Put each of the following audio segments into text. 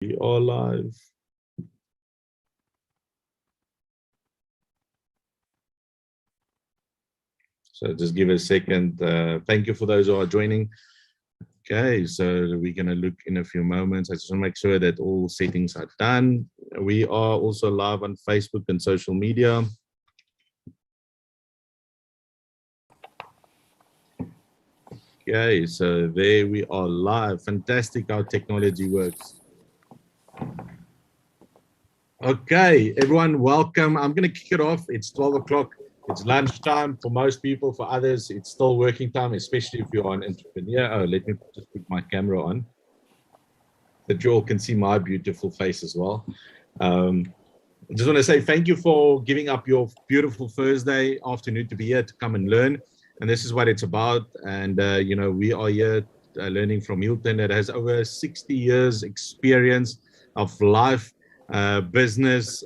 We are live. So just give it a second. Thank you for those who are joining. Okay, so we're going to look in a few moments. I just want to make sure that all settings are done. We are also live on Facebook and social media. Okay, so there we are live. Fantastic how technology works. Okay, everyone, welcome. I'm going to kick it off. It's 12 o'clock. It's lunchtime for most people. For others, it's still working time, especially if you're an entrepreneur. Oh, let me just put my camera on that you all can see my beautiful face as well. I just want to say thank you for giving up your beautiful Thursday afternoon to be here to come and learn. And this is what it's about. And, you know, we are here learning from Hilton that has over 60 years experience of life, business,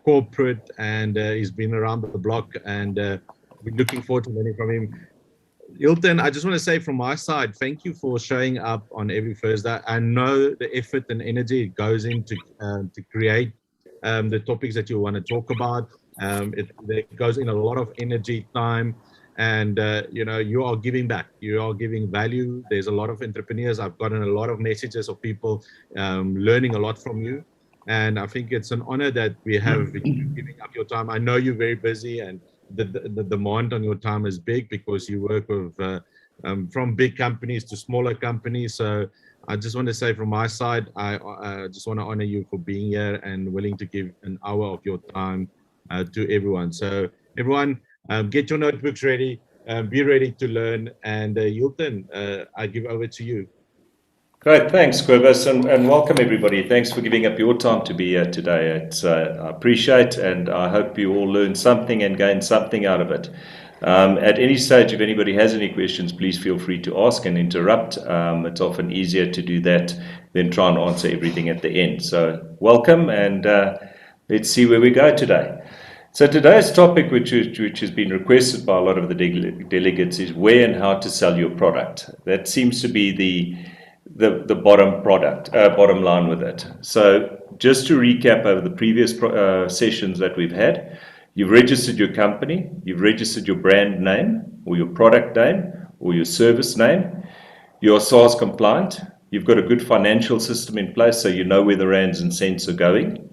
corporate, and he's been around the block, and we're looking forward to learning from him. Hilton, I just want to say from my side, thank you for showing up on every Thursday. I know the effort and energy it goes into to create the topics that you want to talk about. It goes in a lot of energy, time, and you know, you are giving back. You are giving value. There's a lot of entrepreneurs. I've gotten a lot of messages of people learning a lot from you. And I think it's an honor that we have you giving up your time. I know you're very busy, and the demand on your time is big because you work with from big companies to smaller companies. So I just want to say from my side, I just want to honor you for being here and willing to give an hour of your time to everyone. So everyone, get your notebooks ready, be ready to learn. And Hilton, I give over to you. Great, thanks, Cobus, and welcome everybody. Thanks for giving up your time to be here today. I appreciate, and I hope you all learn something and gain something out of it. At any stage, if anybody has any questions, please feel free to ask and interrupt. It's often easier to do that than try and answer everything at the end. So welcome, and let's see where we go today. So today's topic, which has been requested by a lot of the delegates, is where and how to sell your product. That seems to be the bottom line with it. So just to recap over the previous sessions that we've had, you've registered your company, you've registered your brand name or your product name or your service name, you're SARS compliant, you've got a good financial system in place so you know where the rands and cents are going.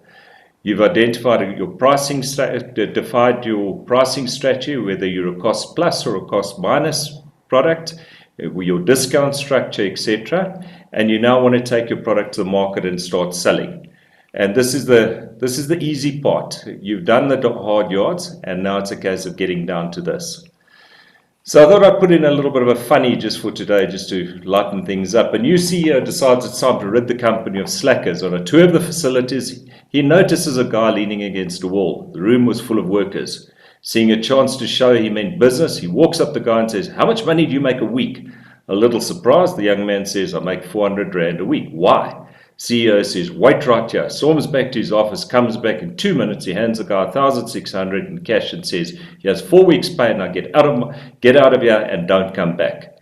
You've identified your pricing, defined your pricing strategy, whether you're a cost plus or a cost minus product, your discount structure, etc., and you now want to take your product to the market and start selling. And this is the easy part. You've done the hard yards, and now it's a case of getting down to this. So I thought I'd put in a little bit of a funny just for today, just to lighten things up. A new CEO decides it's time to rid the company of slackers. On a tour of the facilities, he notices a guy leaning against a wall. The room was full of workers. Seeing a chance to show he meant business, he walks up the guy and says, "How much money do you make a week?" A little surprised, the young man says, "I make 400 Rand a week." "Why?" CEO says, "Wait right here." Storms back to his office, comes back in 2 minutes. He hands the guy 1,600 in cash and says, "He has 4 weeks' pay. Now get out of here and don't come back."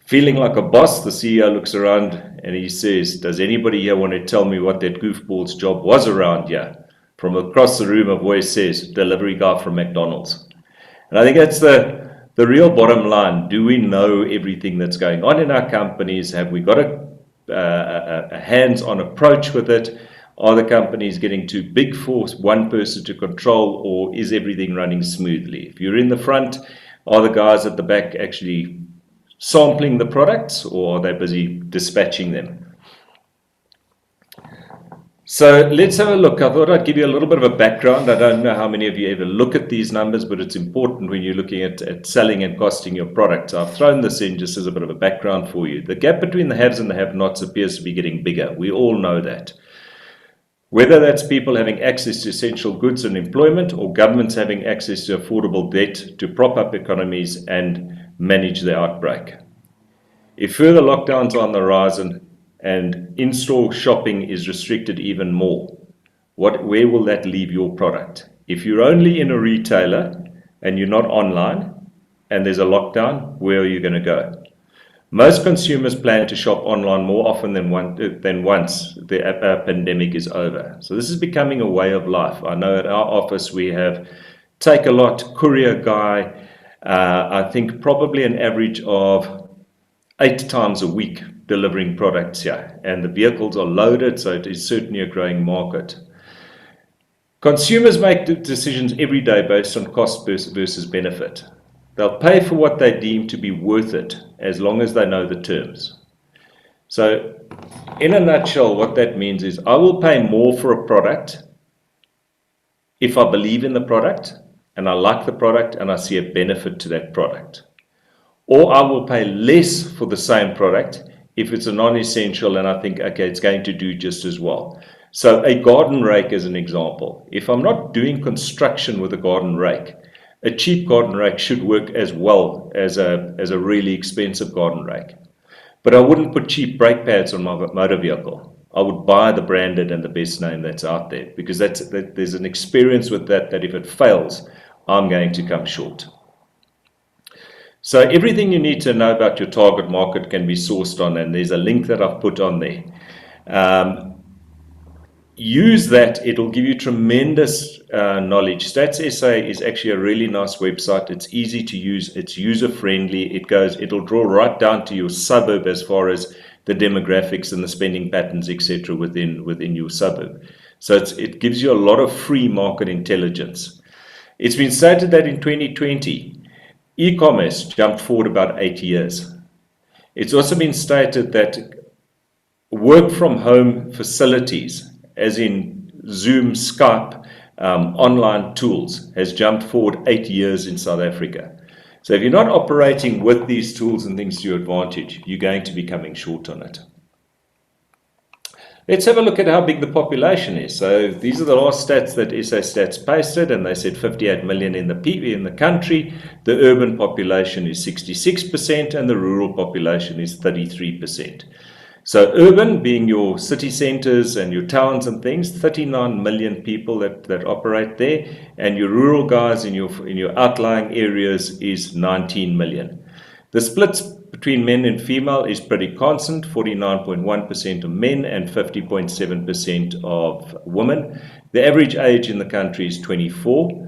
Feeling like a boss, the CEO looks around and he says, "Does anybody here want to tell me what that goofball's job was around here?" From across the room, a voice says, "Delivery guy from McDonald's." And I think that's the real bottom line. Do we know everything that's going on in our companies? Have we got a hands-on approach with it? Are the companies getting too big for one person to control, or is everything running smoothly? If you're in the front, are the guys at the back actually sampling the products, or are they busy dispatching them? So let's have a look. I thought I'd give you a little bit of a background. I don't know how many of you ever look at these numbers, but it's important when you're looking at selling and costing your product. So I've thrown this in just as a bit of a background for you. The gap between the haves and the have-nots appears to be getting bigger. We all know that. Whether that's people having access to essential goods and employment, or governments having access to affordable debt to prop up economies and manage the outbreak. If further lockdowns are on the horizon, and in-store shopping is restricted even more, where will that leave your product? If you're only in a retailer and you're not online and there's a lockdown, where are you going to go? Most consumers plan to shop online more often than once the pandemic is over. So this is becoming a way of life. I know at our office we have Take-A-Lot, Courier Guy, I think probably an average of 8 times a week delivering products here. And the vehicles are loaded, so it is certainly a growing market. Consumers make decisions every day based on cost versus benefit. They'll pay for what they deem to be worth it, as long as they know the terms. So, in a nutshell, what that means is I will pay more for a product if I believe in the product, and I like the product, and I see a benefit to that product. Or I will pay less for the same product if it's a non-essential and I think, okay, it's going to do just as well. So a garden rake is an example. If I'm not doing construction with a garden rake, a cheap garden rake should work as well as a really expensive garden rake. But I wouldn't put cheap brake pads on my motor vehicle. I would buy the branded and the best name that's out there, because there's an experience with that if it fails, I'm going to come short. So everything you need to know about your target market can be sourced on, and there's a link that I've put on there. Use that, it'll give you tremendous knowledge. Stats SA is actually a really nice website. It's easy to use, it's user friendly. It'll draw right down to your suburb as far as the demographics and the spending patterns, etc. within your suburb. So it gives you a lot of free market intelligence. It's been stated that in 2020, e-commerce jumped forward about 8 years. It's also been stated that work from home facilities, as in Zoom, Skype, online tools, has jumped forward 8 years in South Africa. So if you're not operating with these tools and things to your advantage, you're going to be coming short on it. Let's have a look at how big the population is. So these are the last stats that SA Stats posted, and they said 58 million in the country. The urban population is 66% and the rural population is 33%. So urban being your city centers and your towns and things, 39 million people that operate there, and your rural guys in your outlying areas is 19 million. The splits between men and female is pretty constant, 49.1% of men and 50.7% of women. The average age in the country is 24.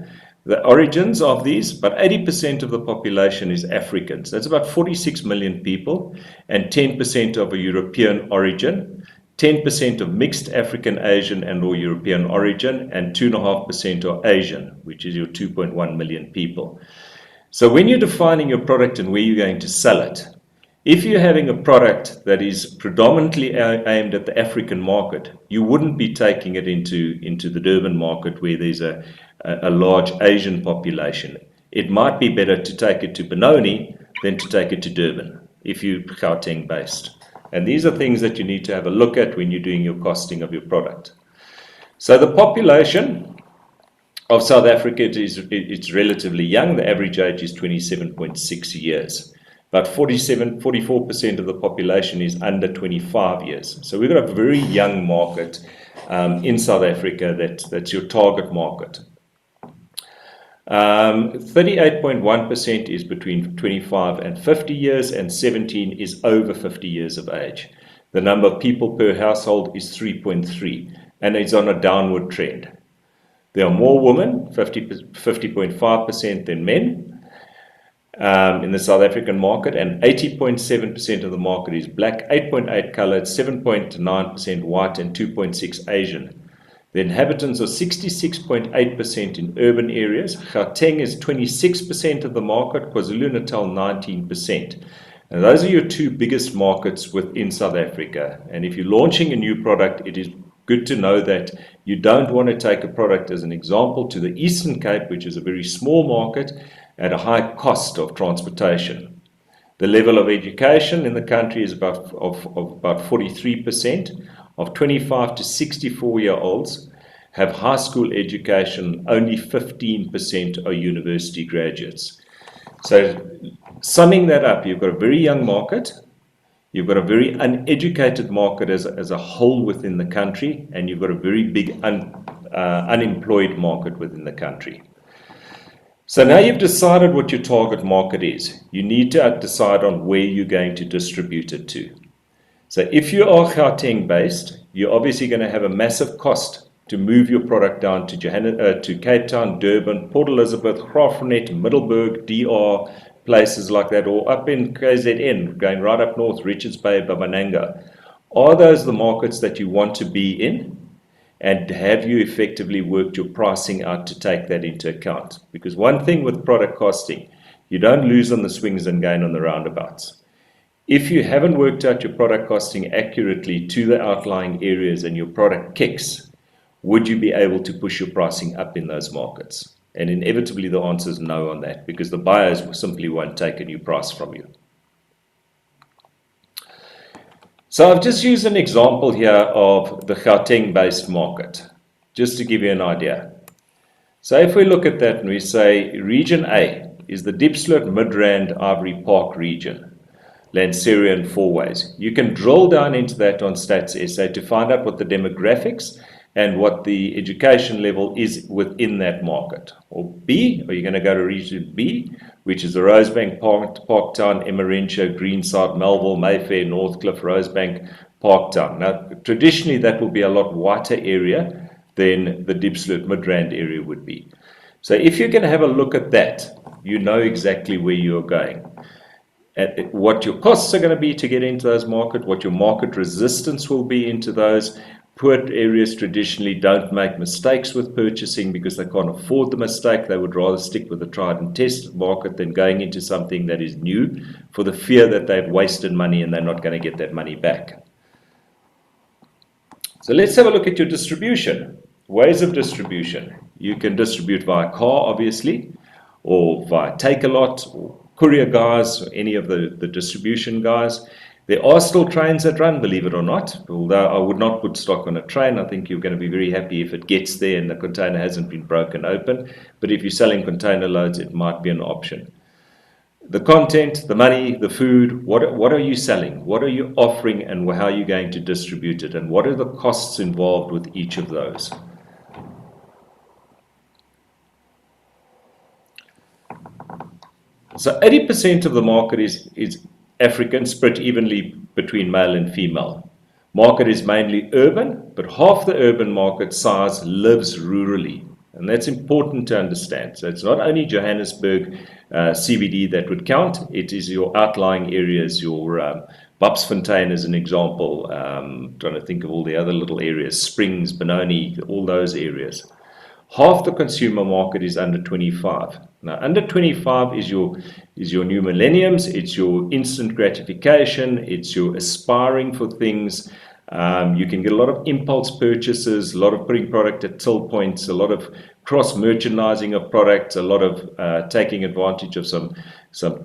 The origins of these, about 80% of the population is Africans. That's about 46 million people, and 10% of a European origin, 10% of mixed African, Asian and or European origin, and 2.5% are Asian, which is your 2.1 million people. So when you're defining your product and where you're going to sell it, if you're having a product that is predominantly aimed at the African market, you wouldn't be taking it into the Durban market where there's a large Asian population. It might be better to take it to Benoni than to take it to Durban if you're Gauteng based. And these are things that you need to have a look at when you're doing your costing of your product. So the population of South Africa it's relatively young. The average age is 27.6 years. About 44% of the population is under 25 years. So we've got a very young market in South Africa that's your target market. 38.1% is between 25 and 50 years, and 17 is over 50 years of age. The number of people per household is 3.3, and it's on a downward trend. There are more women, 50.5% than men, in the South African market, and 80.7% of the market is black, 8.8% coloured, 7.9% white, and 2.6% Asian. The inhabitants are 66.8% in urban areas. Gauteng is 26% of the market, KwaZulu-Natal 19%. And those are your two biggest markets within South Africa. And if you're launching a new product, it is good to know that you don't want to take a product, as an example, to the Eastern Cape, which is a very small market, at a high cost of transportation. The level of education in the country is about 43%. Of 25 to 64-year-olds have high school education. Only 15% are university graduates. So summing that up, you've got a very young market, you've got a very uneducated market as a whole within the country, and you've got a very big unemployed market within the country. So now you've decided what your target market is. You need to decide on where you're going to distribute it to. So if you are Gauteng based, you're obviously going to have a massive cost to move your product down to to Cape Town, Durban, Port Elizabeth, Graafrenet, Middelburg, DR, places like that, or up in KZN, going right up north, Richards Bay, Babananga. Are those the markets that you want to be in? And have you effectively worked your pricing out to take that into account? Because one thing with product costing, you don't lose on the swings and gain on the roundabouts. If you haven't worked out your product costing accurately to the outlying areas and your product kicks, would you be able to push your pricing up in those markets? And inevitably the answer is no on that, because the buyers simply won't take a new price from you. So I've just used an example here of the Gauteng-based market, just to give you an idea. So if we look at that and we say region A is the Diepsloot, Midrand, Ivory Park region, Lanseria and Fourways. You can drill down into that on Stats SA to find out what the demographics and what the education level is within that market. Or B, are you going to go to region B, which is the Rosebank, Parktown, Emerentia, Greenside, Melville, Mayfair, Northcliffe, Rosebank, Parktown. Now, traditionally, that will be a lot whiter area than the Diepsloot Midrand area would be. So if you can have a look at that, you know exactly where you're going. At what your costs are going to be to get into those markets, what your market resistance will be into those. Poor areas traditionally don't make mistakes with purchasing because they can't afford the mistake. They would rather stick with a tried and tested market than going into something that is new for the fear that they've wasted money and they're not going to get that money back. So let's have a look at your distribution. Ways of distribution. You can distribute via car, obviously, or via Take-A-Lot, or courier guys, or any of the distribution guys. There are still trains that run, believe it or not, although I would not put stock on a train. I think you're going to be very happy if it gets there and the container hasn't been broken open. But if you're selling container loads, it might be an option. The content, the money, the food, what are you selling? What are you offering and how are you going to distribute it? And what are the costs involved with each of those? So 80% of the market is African, split evenly between male and female. Market is mainly urban, but half the urban market size lives rurally. And that's important to understand. So it's not only Johannesburg CBD that would count, it is your outlying areas, your Bapsfontein as an example, trying to think of all the other little areas, Springs, Benoni, all those areas. Half the consumer market is under 25. Now, under 25 is your new millenniums, it's your instant gratification, it's your aspiring for things. You can get a lot of impulse purchases, a lot of putting product at till points, a lot of cross-merchandising of products, a lot of taking advantage of some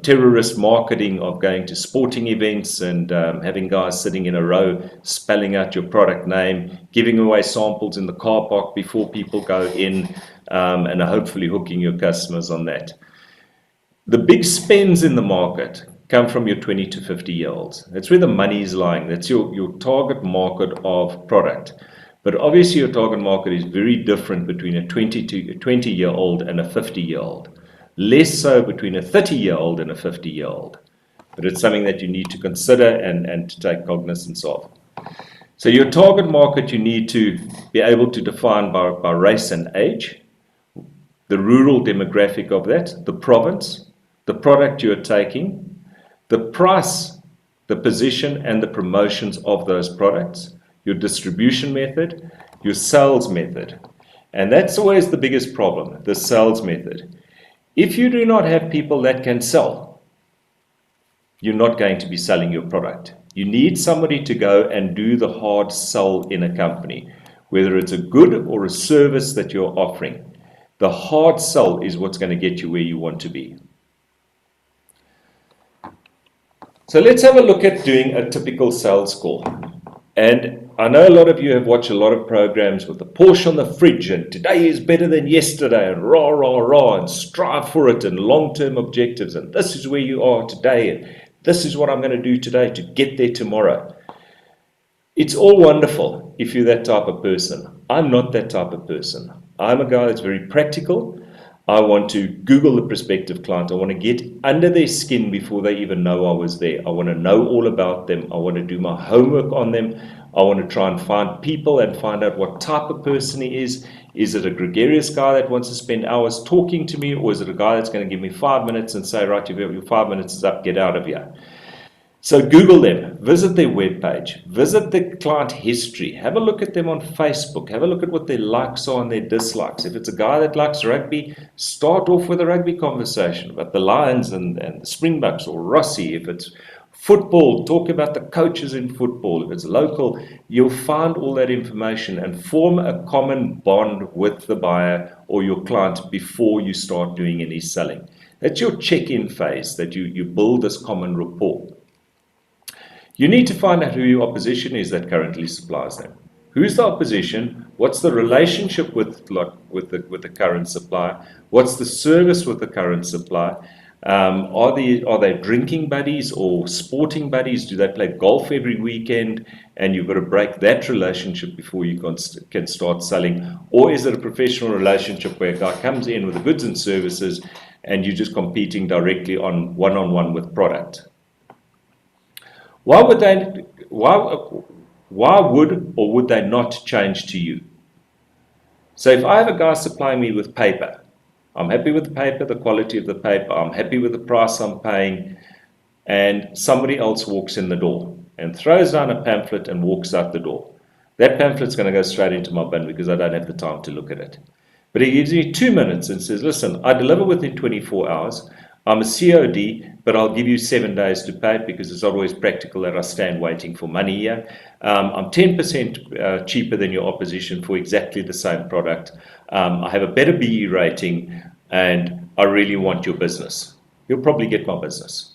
terrorist marketing of going to sporting events and having guys sitting in a row spelling out your product name, giving away samples in the car park before people go in, and hopefully hooking your customers on that. The big spends in the market come from your 20 to 50-year-olds. That's where the money is lying. That's your target market of product. But obviously your target market is very different between a 20-year-old and a 50-year-old. Less so between a 30-year-old and a 50-year-old. But it's something that you need to consider and to take cognizance of. So your target market you need to be able to define by race and age, the rural demographic of that, the province, the product you're taking, the price, the position and the promotions of those products, your distribution method, your sales method. And that's always the biggest problem, the sales method. If you do not have people that can sell, you're not going to be selling your product. You need somebody to go and do the hard sell in a company, whether it's a good or a service that you're offering. The hard sell is what's going to get you where you want to be. So let's have a look at doing a typical sales call. And I know a lot of you have watched a lot of programs with the Porsche on the fridge and today is better than yesterday and rah, rah, rah and strive for it and long-term objectives and this is where you are today and this is what I'm going to do today to get there tomorrow. It's all wonderful if you're that type of person. I'm not that type of person. I'm a guy that's very practical. I want to Google the prospective client. I want to get under their skin before they even know I was there. I want to know all about them. I want to do my homework on them. I want to try and find people and find out what type of person he is. Is it a gregarious guy that wants to spend hours talking to me, or is it a guy that's going to give me 5 minutes and say, right, your 5 minutes is up, get out of here? So Google them, visit their webpage, visit the client history, have a look at them on Facebook, have a look at what their likes are and their dislikes. If it's a guy that likes rugby, start off with a rugby conversation about the Lions and the Springboks or Rossi. If it's football, talk about the coaches in football. If it's local, you'll find all that information and form a common bond with the buyer or your client before you start doing any selling. That's your check-in phase, that you build this common rapport. You need to find out who your opposition is that currently supplies them. Who's the opposition? What's the relationship with the current supplier? What's the service with the current supplier? Are they drinking buddies or sporting buddies? Do they play golf every weekend? And you've got to break that relationship before you can start selling. Or is it a professional relationship where a guy comes in with the goods and services and you're just competing directly on one-on-one with product? Why would or would they not change to you? So if I have a guy supplying me with paper, I'm happy with the paper, the quality of the paper, I'm happy with the price I'm paying, and somebody else walks in the door and throws down a pamphlet and walks out the door. That pamphlet's going to go straight into my bin because I don't have the time to look at it. But he gives me 2 minutes and says, listen, I deliver within 24 hours. I'm a COD, but I'll give you 7 days to pay it because it's not always practical that I stand waiting for money here. I'm 10% cheaper than your opposition for exactly the same product. I have a better BE rating, and I really want your business. You'll probably get my business.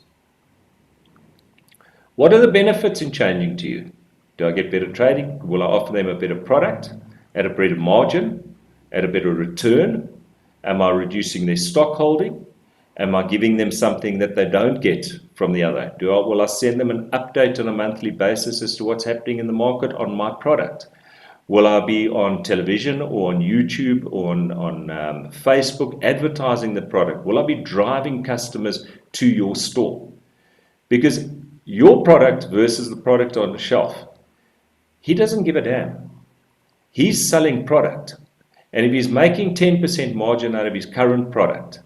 What are the benefits in changing to you? Do I get better trading? Will I offer them a better product at a better margin, at a better return? Am I reducing their stock holding? Am I giving them something that they don't get from the other? Will I send them an update on a monthly basis as to what's happening in the market on my product? Will I be on television or on YouTube or on Facebook advertising the product? Will I be driving customers to your store? Because your product versus the product on the shelf, he doesn't give a damn. He's selling product. And if he's making 10% margin out of his current product,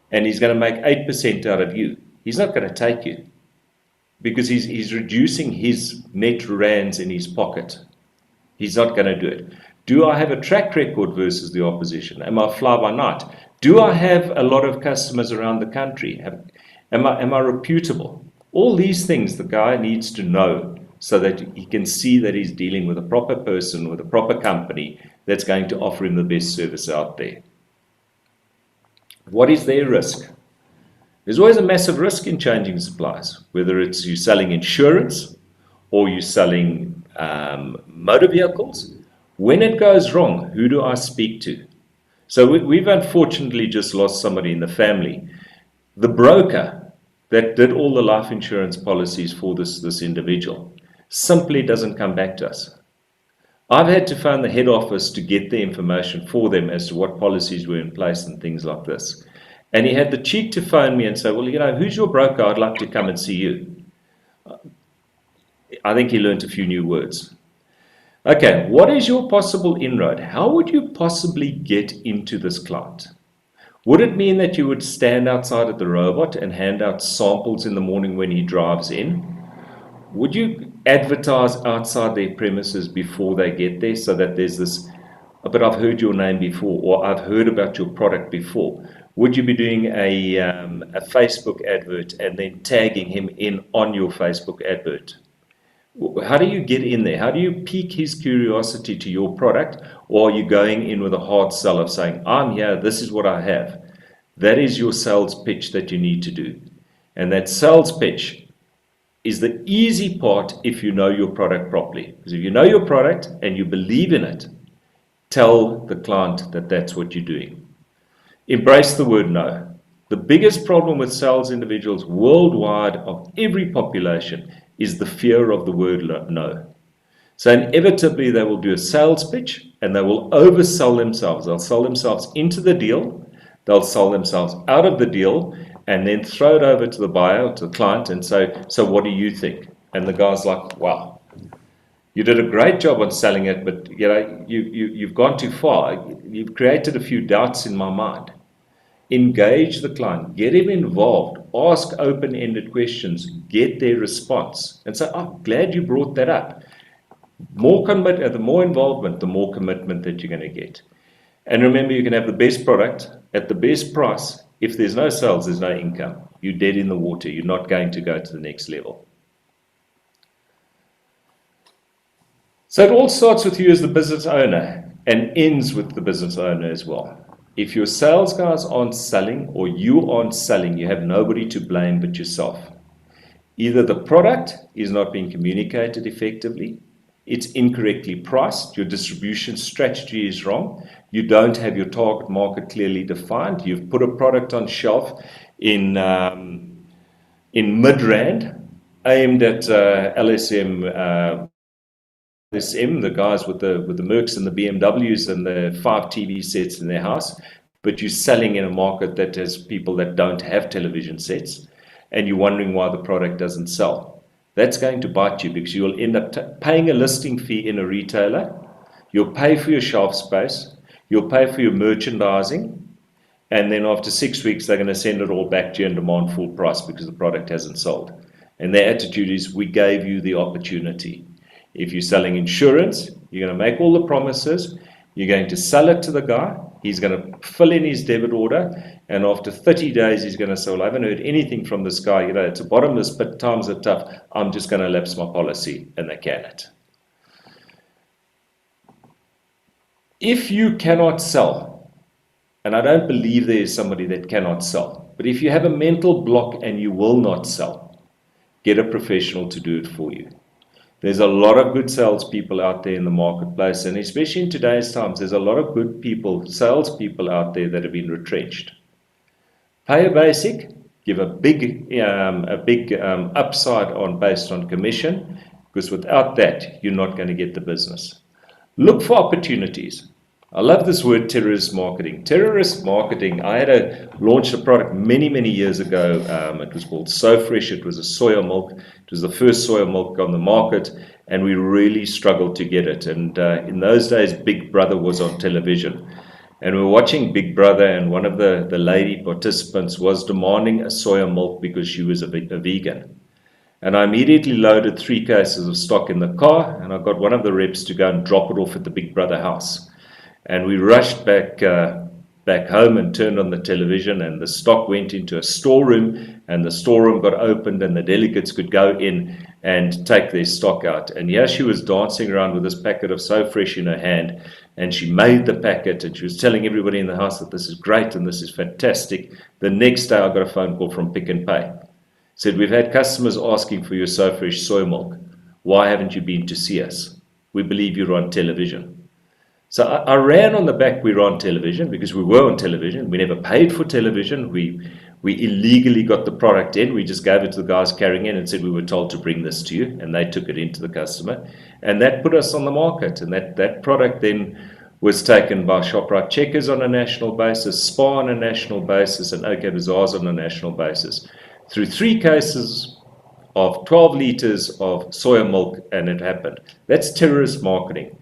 and he's going to make 8% out of you, he's not going to take you because he's reducing his net rands in his pocket. He's not going to do it. Do I have a track record versus the opposition? Am I fly by night? Do I have a lot of customers around the country? Am I reputable? All these things the guy needs to know so that he can see that he's dealing with a proper person, with a proper company that's going to offer him the best service out there. What is their risk? There's always a massive risk in changing suppliers, whether it's you selling insurance or you're selling motor vehicles. When it goes wrong, who do I speak to? So we've unfortunately just lost somebody in the family. The broker that did all the life insurance policies for this individual simply doesn't come back to us. I've had to phone the head office to get the information for them as to what policies were in place and things like this. And he had the cheek to phone me and say, well, who's your broker? I'd like to come and see you. I think he learned a few new words. Okay, what is your possible inroad? How would you possibly get into this client? Would it mean that you would stand outside of the robot and hand out samples in the morning when he drives in? Would you advertise outside their premises before they get there so that there's this, but I've heard your name before, or I've heard about your product before? Would you be doing a Facebook advert and then tagging him in on your Facebook advert? How do you get in there? How do you pique his curiosity to your product? Or are you going in with a hard sell of saying, I'm here, this is what I have? That is your sales pitch that you need to do. And that sales pitch is the easy part if you know your product properly. Because if you know your product and you believe in it, tell the client that that's what you're doing. Embrace the word no. The biggest problem with sales individuals worldwide of every population is the fear of the word no. So inevitably they will do a sales pitch and they will oversell themselves. They'll sell themselves into the deal. they'll sell themselves out of the deal and then throw it over to the buyer or to the client and say, so what do you think? And the guy's like, wow, you did a great job on selling it, but you've gone too far. You've created a few doubts in my mind. Engage the client, get him involved, ask open-ended questions, get their response, and say, oh, glad you brought that up. The more involvement, the more commitment that you're going to get. And remember, you can have the best product at the best price. If there's no sales, there's no income. You're dead in the water. You're not going to go to the next level. So it all starts with you as the business owner and ends with the business owner as well. If your sales guys aren't selling or you aren't selling, you have nobody to blame but yourself. Either the product is not being communicated effectively, it's incorrectly priced, your distribution strategy is wrong, you don't have your target market clearly defined, you've put a product on shelf in mid-rand aimed at LSM, the guys with the Mercs and the BMWs and the 5 TV sets in their house, but you're selling in a market that has people that don't have television sets, and you're wondering why the product doesn't sell. That's going to bite you because you will end up paying a listing fee in a retailer, you'll pay for your shelf space, you'll pay for your merchandising, and then after 6 weeks they're going to send it all back to you and demand full price because the product hasn't sold. And their attitude is, we gave you the opportunity. If you're selling insurance, you're going to make all the promises, you're going to sell it to the guy, he's going to fill in his debit order, and after 30 days he's going to say, well, I haven't heard anything from this guy, it's a bottomless pit, times are tough, I'm just going to lapse my policy, and they can it. If you cannot sell, and I don't believe there is somebody that cannot sell, but if you have a mental block and you will not sell, get a professional to do it for you. There's a lot of good salespeople out there in the marketplace, and especially in today's times, there's a lot of good people, salespeople out there that have been retrenched. Pay a basic, give a big upside based on commission, because without that, you're not going to get the business. Look for opportunities. I love this word, terrorist marketing. Terrorist marketing, I had launched a product many, many years ago. It was called So Fresh. It was a soya milk. It was the first soya milk on the market, and we really struggled to get it. And in those days, Big Brother was on television. And we were watching Big Brother, and one of the lady participants was demanding a soya milk because she was a vegan. And I immediately loaded 3 cases of stock in the car, and I got one of the reps to go and drop it off at the Big Brother house. And we rushed back home and turned on the television, and the stock went into a storeroom, and the storeroom got opened, and the delegates could go in and take their stock out. And here she was dancing around with this packet of So Fresh in her hand, and she made the packet, and she was telling everybody in the house that this is great and this is fantastic. The next day I got a phone call from Pick n Pay. Said, we've had customers asking for your So Fresh soy milk. Why haven't you been to see us? We believe you're on television. So I ran on the back, we were on television because we were on television. We never paid for television. We illegally got the product in. We just gave it to the guys carrying in and said, we were told to bring this to you. And they took it into the customer. And that put us on the market. And that product then was taken by ShopRite Checkers on a national basis, Spar on a national basis, and OK Bazaars on a national basis. Through 3 cases of 12 liters of soya milk, and it happened. That's terrorist marketing.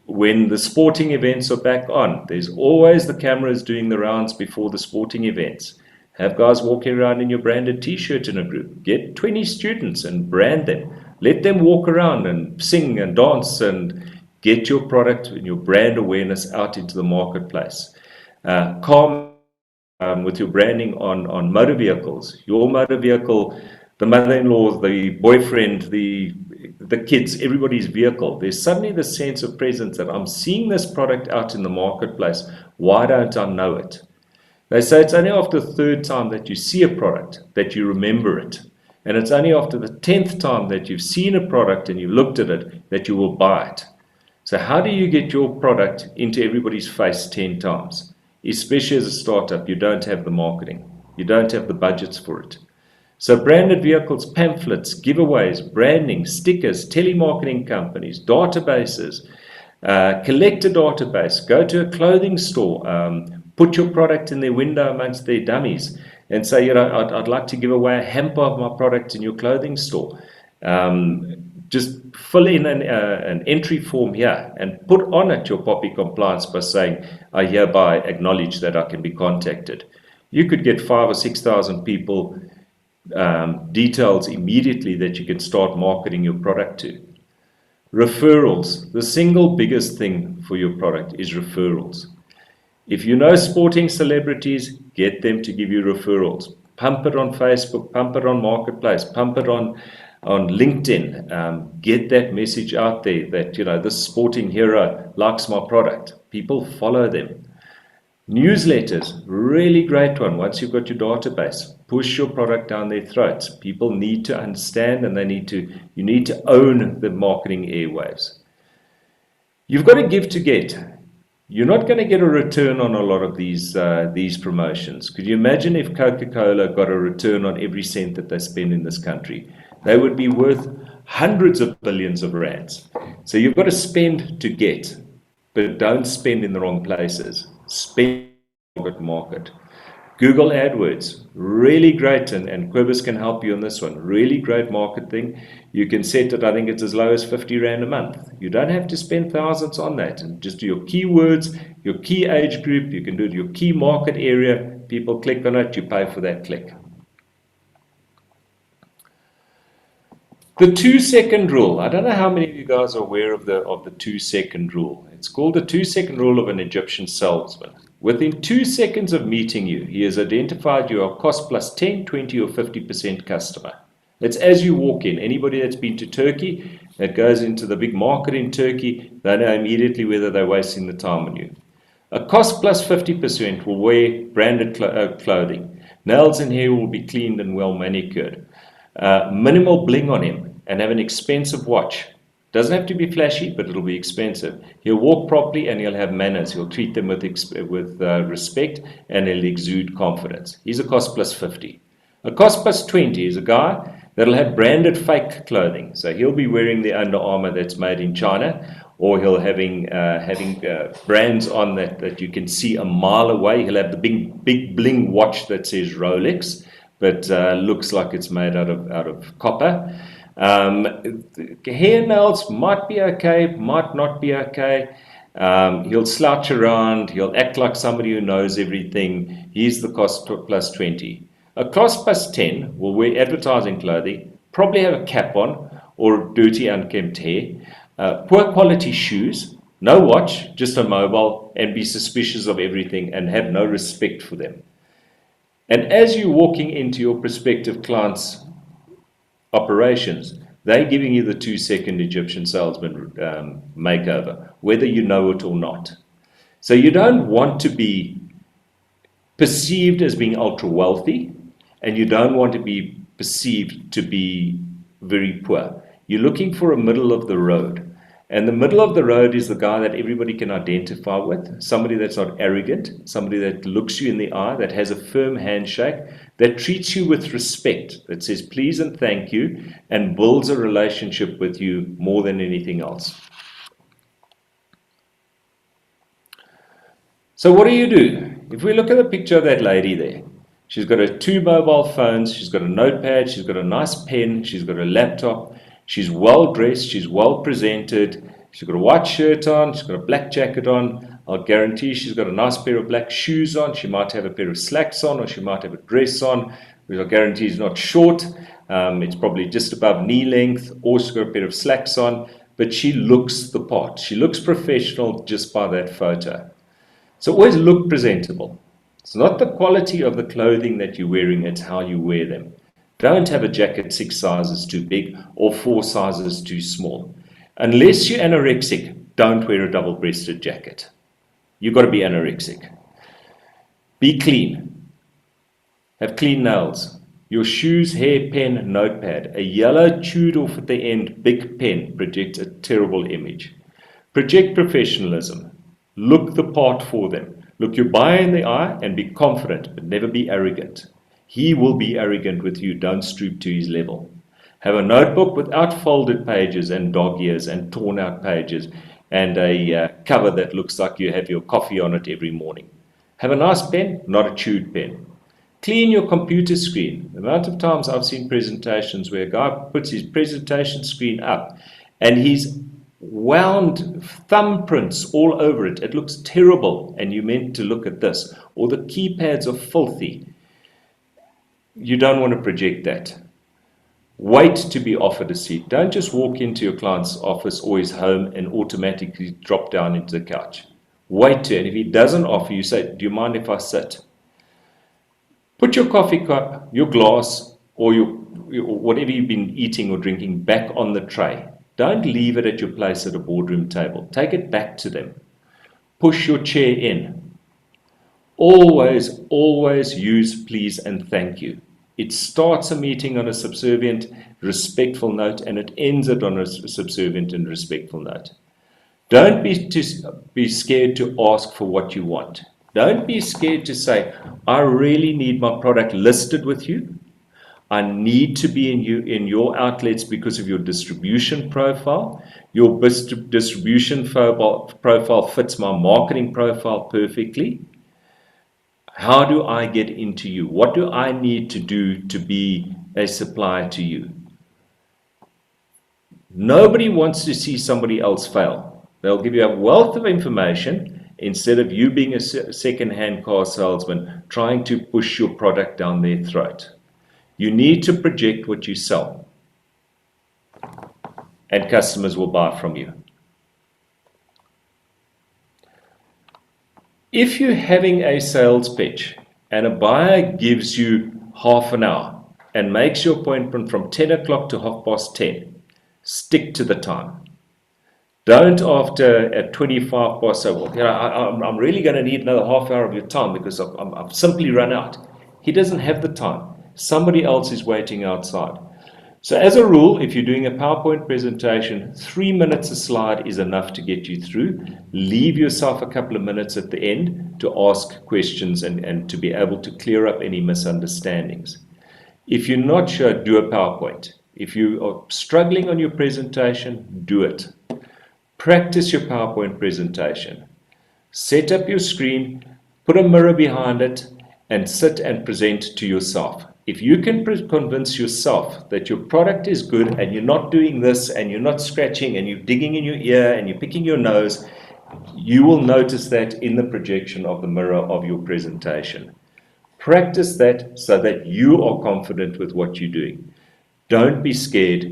When the sporting events are back on, there's always the cameras doing the rounds before the sporting events. Have guys walking around in your branded t-shirt in a group. Get 20 students and brand them. Let them walk around and sing and dance and get your product and your brand awareness out into the marketplace. With your branding on motor vehicles. Your motor vehicle, the mother-in-law, the boyfriend, the kids, everybody's vehicle. There's suddenly the sense of presence that I'm seeing this product out in the marketplace. Why don't I know it? They say it's only after the 3rd time that you see a product that you remember it. And it's only after the 10th time that you've seen a product and you've looked at it that you will buy it. So how do you get your product into everybody's face 10 times? Especially as a startup, you don't have the marketing. You don't have the budgets for it. So branded vehicles, pamphlets, giveaways, branding, stickers, telemarketing companies, databases, collect a database, go to a clothing store, Put your product in their window amongst their dummies and say, I'd like to give away a hamper of my product in your clothing store. Just fill in an entry form here and put on it your POPI compliance by saying, I hereby acknowledge that I can be contacted. You could get 5,000 or 6,000 people details immediately that you can start marketing your product to. Referrals. The single biggest thing for your product is referrals. If you know sporting celebrities, get them to give you referrals. Pump it on Facebook, pump it on Marketplace, pump it on LinkedIn. Get that message out there that, this sporting hero likes my product. People follow them. Newsletters, really great one. Once you've got your database, push your product down their throats. People need to understand, and you need to own the marketing airwaves. You've got to give to get. You're not going to get a return on a lot of these promotions. Could you imagine if Coca-Cola got a return on every cent that they spend in this country? They would be worth hundreds of billions of rands. So you've got to spend to get, but don't spend in the wrong places. Spend in the market. Google AdWords, really great, and Quibus can help you on this one. Really great marketing. You can set it, I think it's as low as 50 Rand a month. You don't have to spend thousands on that. And just do your keywords, your key age group. You can do your key market area. People click on it, you pay for that click. The 2-second rule. I don't know how many of you guys are aware of the 2-second rule. It's called the 2-second rule of an Egyptian salesman. Within 2 seconds of meeting you, he has identified you are cost plus 10, 20 or 50% customer. It's as you walk in. Anybody that's been to Turkey, that goes into the big market in Turkey, they know immediately whether they're wasting the time on you. A cost plus 50% will wear branded clothing. Nails and hair will be cleaned and well manicured. Minimal bling on him and have an expensive watch. Doesn't have to be flashy, but it'll be expensive. He'll walk properly and he'll have manners. He'll treat them with respect and he'll exude confidence. He's a cost plus 50. A cost plus 20 is a guy that'll have branded fake clothing. So he'll be wearing the Under Armour that's made in China, or he'll having brands on that you can see a mile away. He'll have the big bling watch that says Rolex, but looks like it's made out of copper. Hair nails might be okay, might not be okay. He'll slouch around, he'll act like somebody who knows everything. He's the cost plus 20. A cost plus 10 will wear advertising clothing, probably have a cap on or dirty unkempt hair, poor quality shoes, no watch, just a mobile, and be suspicious of everything and have no respect for them. And as you're walking into your prospective clients' operations, they're giving you the 2-second Egyptian salesman makeover, whether you know it or not. So you don't want to be perceived as being ultra wealthy, and you don't want to be perceived to be very poor. You're looking for a middle of the road. And the middle of the road is the guy that everybody can identify with, somebody that's not arrogant, somebody that looks you in the eye, that has a firm handshake, that treats you with respect, that says please and thank you, and builds a relationship with you more than anything else. So what do? If we look at the picture of that lady there, she's got her 2 mobile phones, she's got a notepad, she's got a nice pen, she's got a laptop, she's well dressed, she's well presented, she's got a white shirt on, she's got a black jacket on. I'll guarantee she's got a nice pair of black shoes on. She might have a pair of slacks on, or she might have a dress on, which I'll guarantee is not short. It's probably just above knee length, or she's got a pair of slacks on, but she looks the part. She looks professional just by that photo. So always look presentable. It's not the quality of the clothing that you're wearing, it's how you wear them. Don't have a jacket 6 sizes too big or 4 sizes too small. Unless you're anorexic, don't wear a double-breasted jacket. You've got to be anorexic. Be clean. Have clean nails. Your shoes, hair, pen, notepad. A yellow chewed off at the end big pen projects a terrible image. Project professionalism. Look the part for them. Look your buyer in the eye and be confident, but never be arrogant. He will be arrogant with you. Don't stoop to his level. Have a notebook without folded pages and dog ears and torn out pages and a cover that looks like you have your coffee on it every morning. Have a nice pen, not a chewed pen. Clean your computer screen. The amount of times I've seen presentations where a guy puts his presentation screen up and he's wound thumbprints all over it. It looks terrible, and you're meant to look at this. Or the keypads are filthy. You don't want to project that. Wait to be offered a seat. Don't just walk into your client's office or his home and automatically drop down into the couch. Wait to, and if he doesn't offer, you say, do you mind if I sit? Put your coffee cup, your glass, or your whatever you've been eating or drinking back on the tray. Don't leave it at your place at a boardroom table. Take it back to them. Push your chair in. Always, always use please and thank you. It starts a meeting on a subservient, respectful note, and it ends it on a subservient and respectful note. Don't be scared to ask for what you want. Don't be scared to say, I really need my product listed with you. I need to be in your outlets because of your distribution profile. Your distribution profile fits my marketing profile perfectly. How do I get into you? What do I need to do to be a supplier to you? Nobody wants to see somebody else fail. They'll give you a wealth of information instead of you being a second-hand car salesman trying to push your product down their throat. You need to project what you sell, and customers will buy from you. If you're having a sales pitch and a buyer gives you half an hour and makes your appointment from 10 o'clock to 10:30, stick to the time. Don't after at 25 past say, well, I'm really going to need another half hour of your time because I've simply run out. He doesn't have the time. Somebody else is waiting outside. So as a rule, if you're doing a PowerPoint presentation, 3 minutes a slide is enough to get you through. Leave yourself a couple of minutes at the end to ask questions and to be able to clear up any misunderstandings. If you're not sure, do a PowerPoint. If you are struggling on your presentation, do it. Practice your PowerPoint presentation. Set up your screen, put a mirror behind it, and sit and present to yourself. If you can convince yourself that your product is good and you're not doing this and you're not scratching and you're digging in your ear and you're picking your nose, you will notice that in the projection of the mirror of your presentation. Practice that so that you are confident with what you're doing. Don't be scared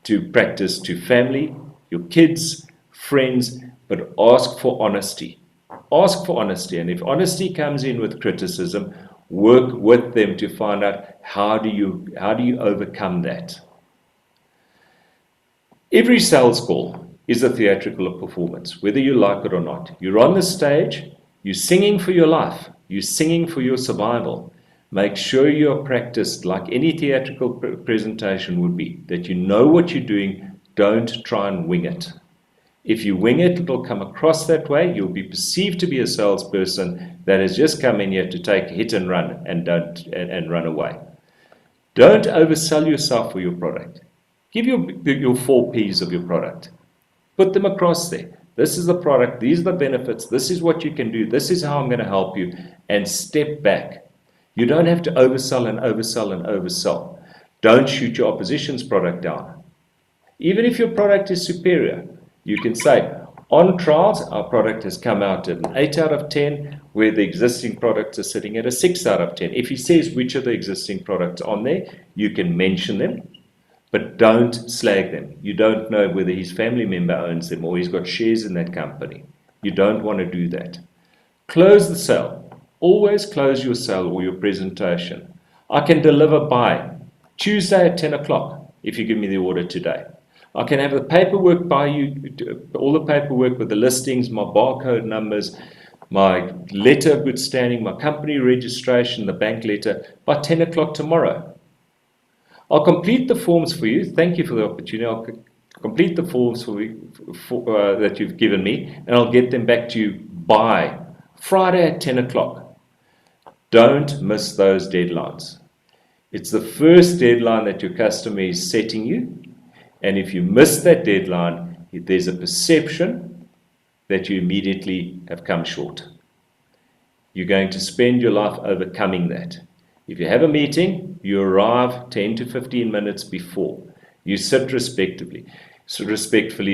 to practice to family, your kids, friends, but ask for honesty. Ask for honesty, and if honesty comes in with criticism, work with them to find out how do you overcome that. Every sales call is a theatrical performance, whether you like it or not. You're on the stage, you're singing for your life, you're singing for your survival. Make sure you're practiced like any theatrical presentation would be, that you know what you're doing. Don't try and wing it. If you wing it, it'll come across that way. You'll be perceived to be a salesperson that has just come in here to take a hit and run and run away. Don't oversell yourself for your product. Give your 4 Ps of your product. Put them across there. This is the product. These are the benefits. This is what you can do. This is how I'm going to help you. And step back. You don't have to oversell and oversell and oversell. Don't shoot your opposition's product down. Even if your product is superior, you can say, on trials, our product has come out at an 8 out of 10, where the existing products are sitting at a 6 out of 10. If he says which of the existing products on there, you can mention them, but don't slag them. You don't know whether his family member owns them or he's got shares in that company. You don't want to do that. Close the sale. Always close your sale or your presentation. I can deliver by Tuesday at 10 o'clock if you give me the order today. I can have the paperwork by you, all the paperwork with the listings, my barcode numbers, my letter of good standing, my company registration, the bank letter, by 10 o'clock tomorrow. I'll complete the forms for you. Thank you for the opportunity. I'll complete the forms that you've given me, and I'll get them back to you by Friday at 10 o'clock. Don't miss those deadlines. It's the first deadline that your customer is setting you. And if you miss that deadline, there's a perception that you immediately have come short. You're going to spend your life overcoming that. If you have a meeting, you arrive 10 to 15 minutes before. You sit respectfully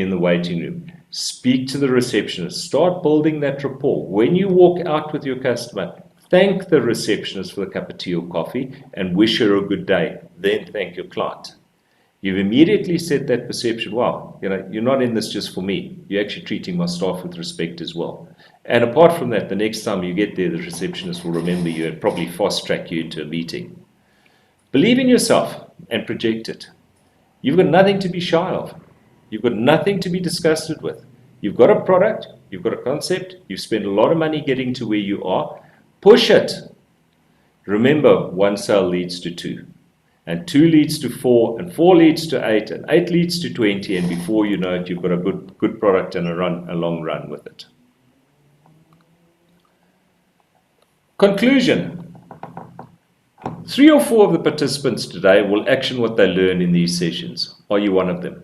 in the waiting room. Speak to the receptionist. Start building that rapport. When you walk out with your customer, thank the receptionist for the cup of tea or coffee and wish her a good day. Then thank your client. You've immediately set that perception, wow, you're not in this just for me. You're actually treating my staff with respect as well. And apart from that, the next time you get there, the receptionist will remember you and probably fast track you into a meeting. Believe in yourself and project it. You've got nothing to be shy of. You've got nothing to be disgusted with. You've got a product, you've got a concept, you've spent a lot of money getting to where you are. Push it. Remember, 1 sale leads to 2. And 2 leads to 4, and 4 leads to 8, and 8 leads to 20, and before you know it, you've got a good product and a long run with it. Conclusion. 3 or 4 of the participants today will action what they learn in these sessions. Are you one of them?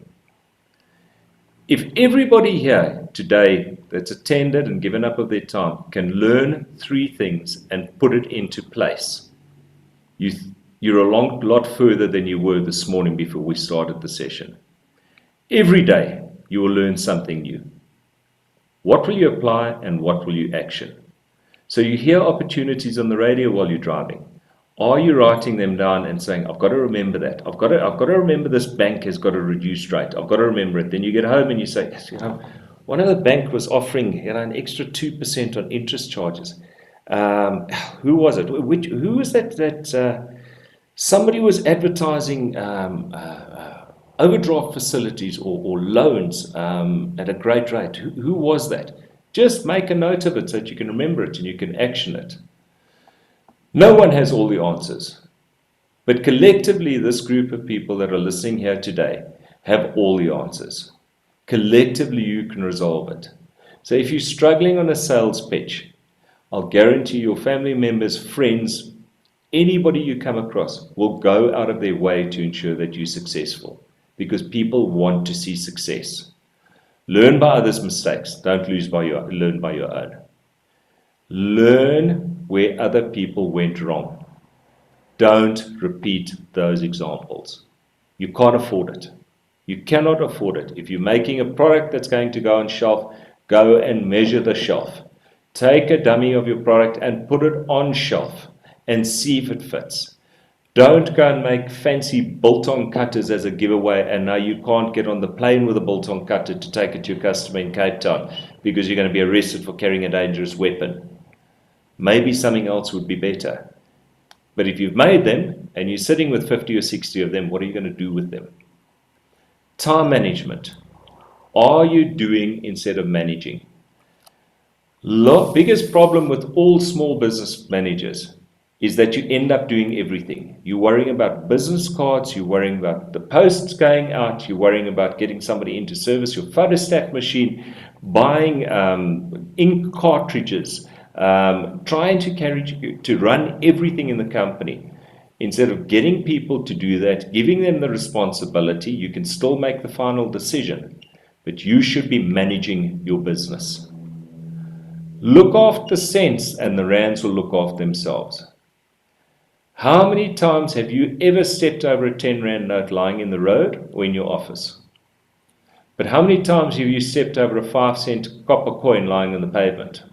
If everybody here today that's attended and given up of their time can learn 3 things and put it into place, you're a lot further than you were this morning before we started the session. Every day you will learn something new. What will you apply and what will you action? So you hear opportunities on the radio while you're driving. Are you writing them down and saying, I've got to remember that. I've got to remember this bank has got a reduced rate. I've got to remember it. Then you get home and you say, yes, one of the bank was offering an extra 2% on interest charges. Who was it? Who was that? Somebody was advertising overdraft facilities or loans at a great rate. Who was that? Just make a note of it so that you can remember it and you can action it. No one has all the answers. But collectively, this group of people that are listening here today have all the answers. Collectively, you can resolve it. So if you're struggling on a sales pitch, I'll guarantee your family members, friends, anybody you come across will go out of their way to ensure that you're successful because people want to see success. Learn by others' mistakes. Don't learn by your own. Learn where other people went wrong. Don't repeat those examples. You can't afford it. You cannot afford it. If you're making a product that's going to go on shelf, go and measure the shelf. Take a dummy of your product and put it on shelf and see if it fits. Don't go and make fancy bolt-on cutters as a giveaway and now you can't get on the plane with a bolt-on cutter to take it to your customer in Cape Town because you're going to be arrested for carrying a dangerous weapon. Maybe something else would be better. But if you've made them and you're sitting with 50 or 60 of them, what are you going to do with them? Time management. Are you doing instead of managing? Biggest problem with all small business managers is that you end up doing everything. You're worrying about business cards, you're worrying about the posts going out, you're worrying about getting somebody into service your photostat machine, buying ink cartridges, trying to run everything in the company. Instead of getting people to do that, giving them the responsibility, you can still make the final decision, but you should be managing your business. Look after the cents and the rands will look after themselves. How many times have you ever stepped over a 10 rand note lying in the road or in your office? But how many times have you stepped over a 5-cent copper coin lying on the pavement?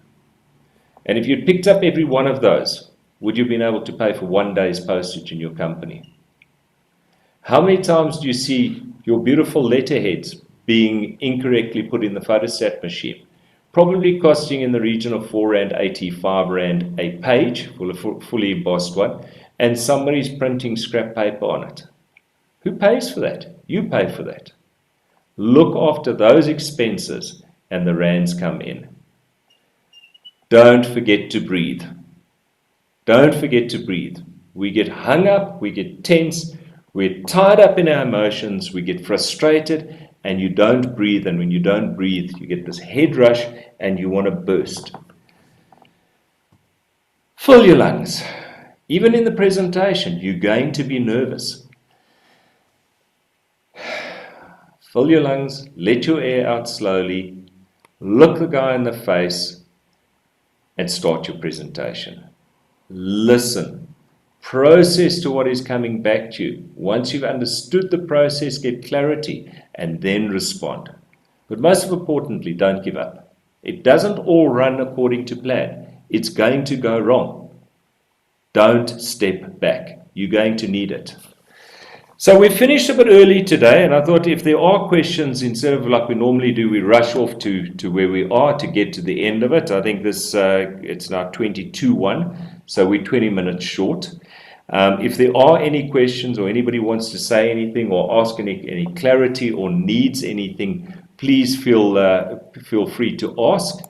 And if you'd picked up every one of those, would you have been able to pay for 1 day's postage in your company? How many times do you see your beautiful letterheads being incorrectly put in the photostat machine? Probably costing in the region of 4 rand, 85 rand a page for a fully embossed one, and somebody's printing scrap paper on it. Who pays for that? You pay for that. Look after those expenses and the rands come in. Don't forget to breathe. Don't forget to breathe. We get hung up, we get tense, we're tied up in our emotions, we get frustrated, and you don't breathe. And when you don't breathe, you get this head rush and you want to burst. Fill your lungs. Even in the presentation, you're going to be nervous. Fill your lungs, let your air out slowly, look the guy in the face, and start your presentation. Listen. Process to what is coming back to you. Once you've understood the process, get clarity, and then respond. But most importantly, don't give up. It doesn't all run according to plan. It's going to go wrong. Don't step back. You're going to need it. So we finished a bit early today, and I thought if there are questions, instead of like we normally do, we rush off to where we are to get to the end of it. I think this it's now 22:01, so we're 20 minutes short. If there are any questions or anybody wants to say anything or ask any clarity or needs anything, please feel free to ask.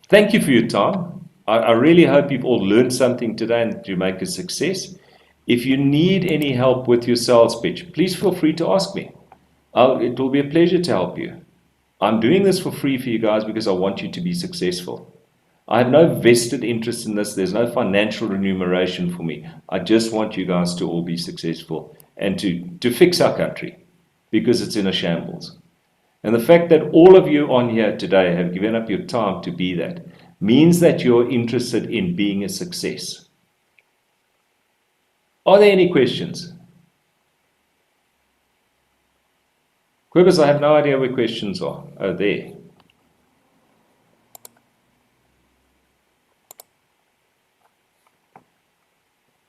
Thank you for your time. I really hope you've all learned something today and that you make a success. If you need any help with your sales pitch, please feel free to ask me. It will be a pleasure to help you. I'm doing this for free for you guys because I want you to be successful. I have no vested interest in this. There's no financial remuneration for me. I just want you guys to all be successful and to fix our country because it's in a shambles. And the fact that all of you on here today have given up your time to be that means that you're interested in being a success. Are there any questions? Quibus, I have no idea where questions are. Oh, there.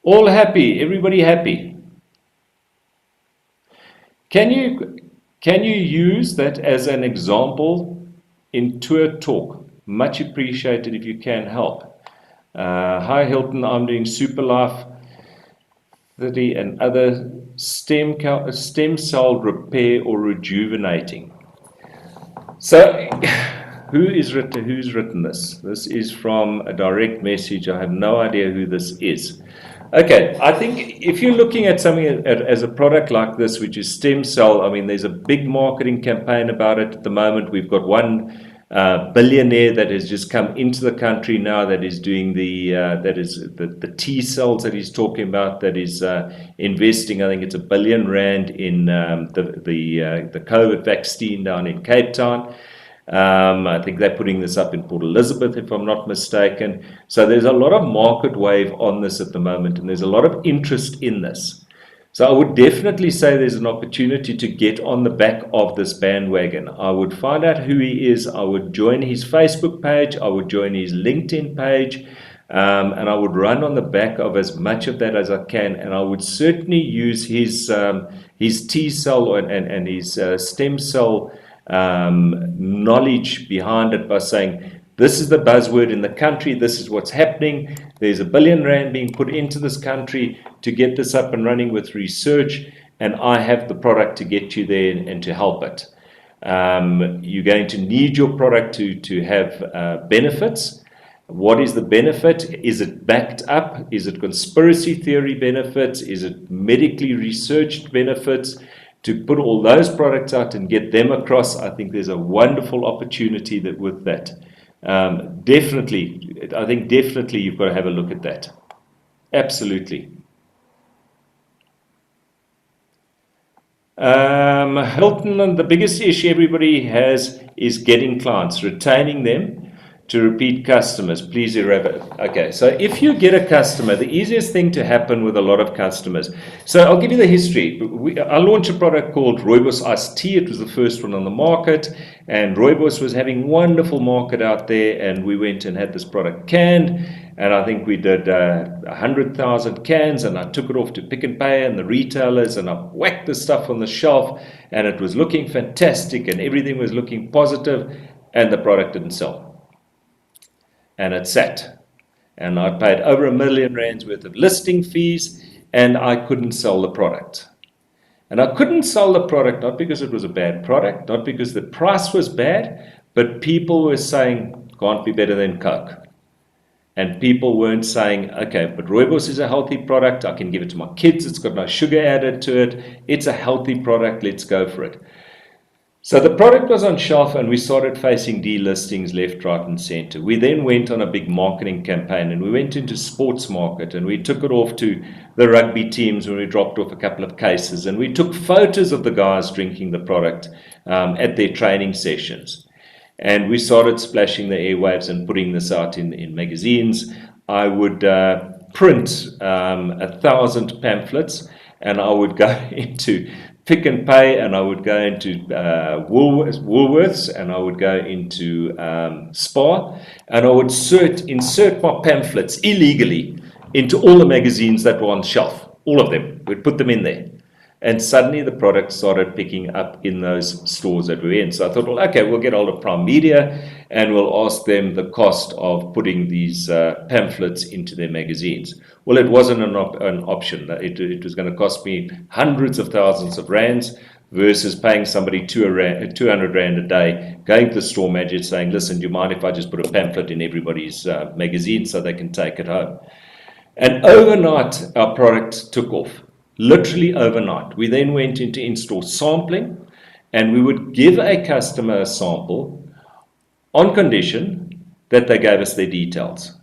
All happy? Everybody happy? Can you use that as an example in tour talk? Much appreciated if you can help. Hi Hilton, I'm doing Super Life 30 and other stem cell repair or rejuvenating. So who's written this? This is from a direct message. I have no idea who this is. Okay, I think if you're looking at something as a product like this, which is stem cell, I mean, there's a big marketing campaign about it at the moment. We've got one billionaire that has just come into the country now that is doing the T cells that he's talking about, that is investing, I think it's R1 billion in the COVID vaccine down in Cape Town. I think they're putting this up in Port Elizabeth, if I'm not mistaken. So there's a lot of market wave on this at the moment, and there's a lot of interest in this. So I would definitely say there's an opportunity to get on the back of this bandwagon. I would find out who he is. I would join his Facebook page. I would join his LinkedIn page. And I would run on the back of as much of that as I can. And I would certainly use his T cell and his stem cell knowledge behind it by saying, this is the buzzword in the country, this is what's happening, there's R1 billion being put into this country to get this up and running with research, and I have the product to get you there and to help it. You're going to need your product to have benefits. What is the benefit? Is it backed up? Is it conspiracy theory benefits? Is it medically researched benefits? To put all those products out and get them across, I think there's a wonderful opportunity with that. Definitely you've got to have a look at that. Absolutely. Hilton, the biggest issue everybody has is getting clients, retaining them to repeat customers. Please elaborate. Okay, so if you get a customer, the easiest thing to happen with a lot of customers. So I'll give you the history. I launched a product called Rooibos Iced Tea. It was the first one on the market, and Rooibos was having wonderful market out there, and we went and had this product canned, and I think we did 100,000 cans, and I took it off to Pick n Pay and the retailers, and I whacked the stuff on the shelf, and it was looking fantastic, and everything was looking positive, and the product didn't sell. And it sat, and I paid over R1 million worth of listing fees, and I couldn't sell the product. And I couldn't sell the product not because it was a bad product, not because the price was bad, but people were saying, can't be better than Coke. And people weren't saying, okay, but Rooibos is a healthy product, I can give it to my kids, it's got no sugar added to it, it's a healthy product, let's go for it. So the product was on shelf, and we started facing delistings left, right, and center. We then went on a big marketing campaign, and we went into sports market, and we took it off to the rugby teams when we dropped off a couple of cases, and we took photos of the guys drinking the product at their training sessions. And we started splashing the airwaves and putting this out in magazines. I would print 1,000 pamphlets, and I would go into Pick and Pay, and I would go into Woolworths, and I would go into Spar, and I would insert my pamphlets illegally into all the magazines that were on shelf, all of them. We'd put them in there. And suddenly the product started picking up in those stores that we were in. So I thought, well, okay, we'll get hold of Prime Media and we'll ask them the cost of putting these pamphlets into their magazines. Well, it wasn't an option. It was going to cost me hundreds of thousands of rands versus paying somebody 200 rand a day, going to the store manager saying, listen, do you mind if I just put a pamphlet in everybody's magazine so they can take it home? And overnight, our product took off. Literally overnight. We then went into in-store sampling, and we would give a customer a sample on condition that they gave us their details.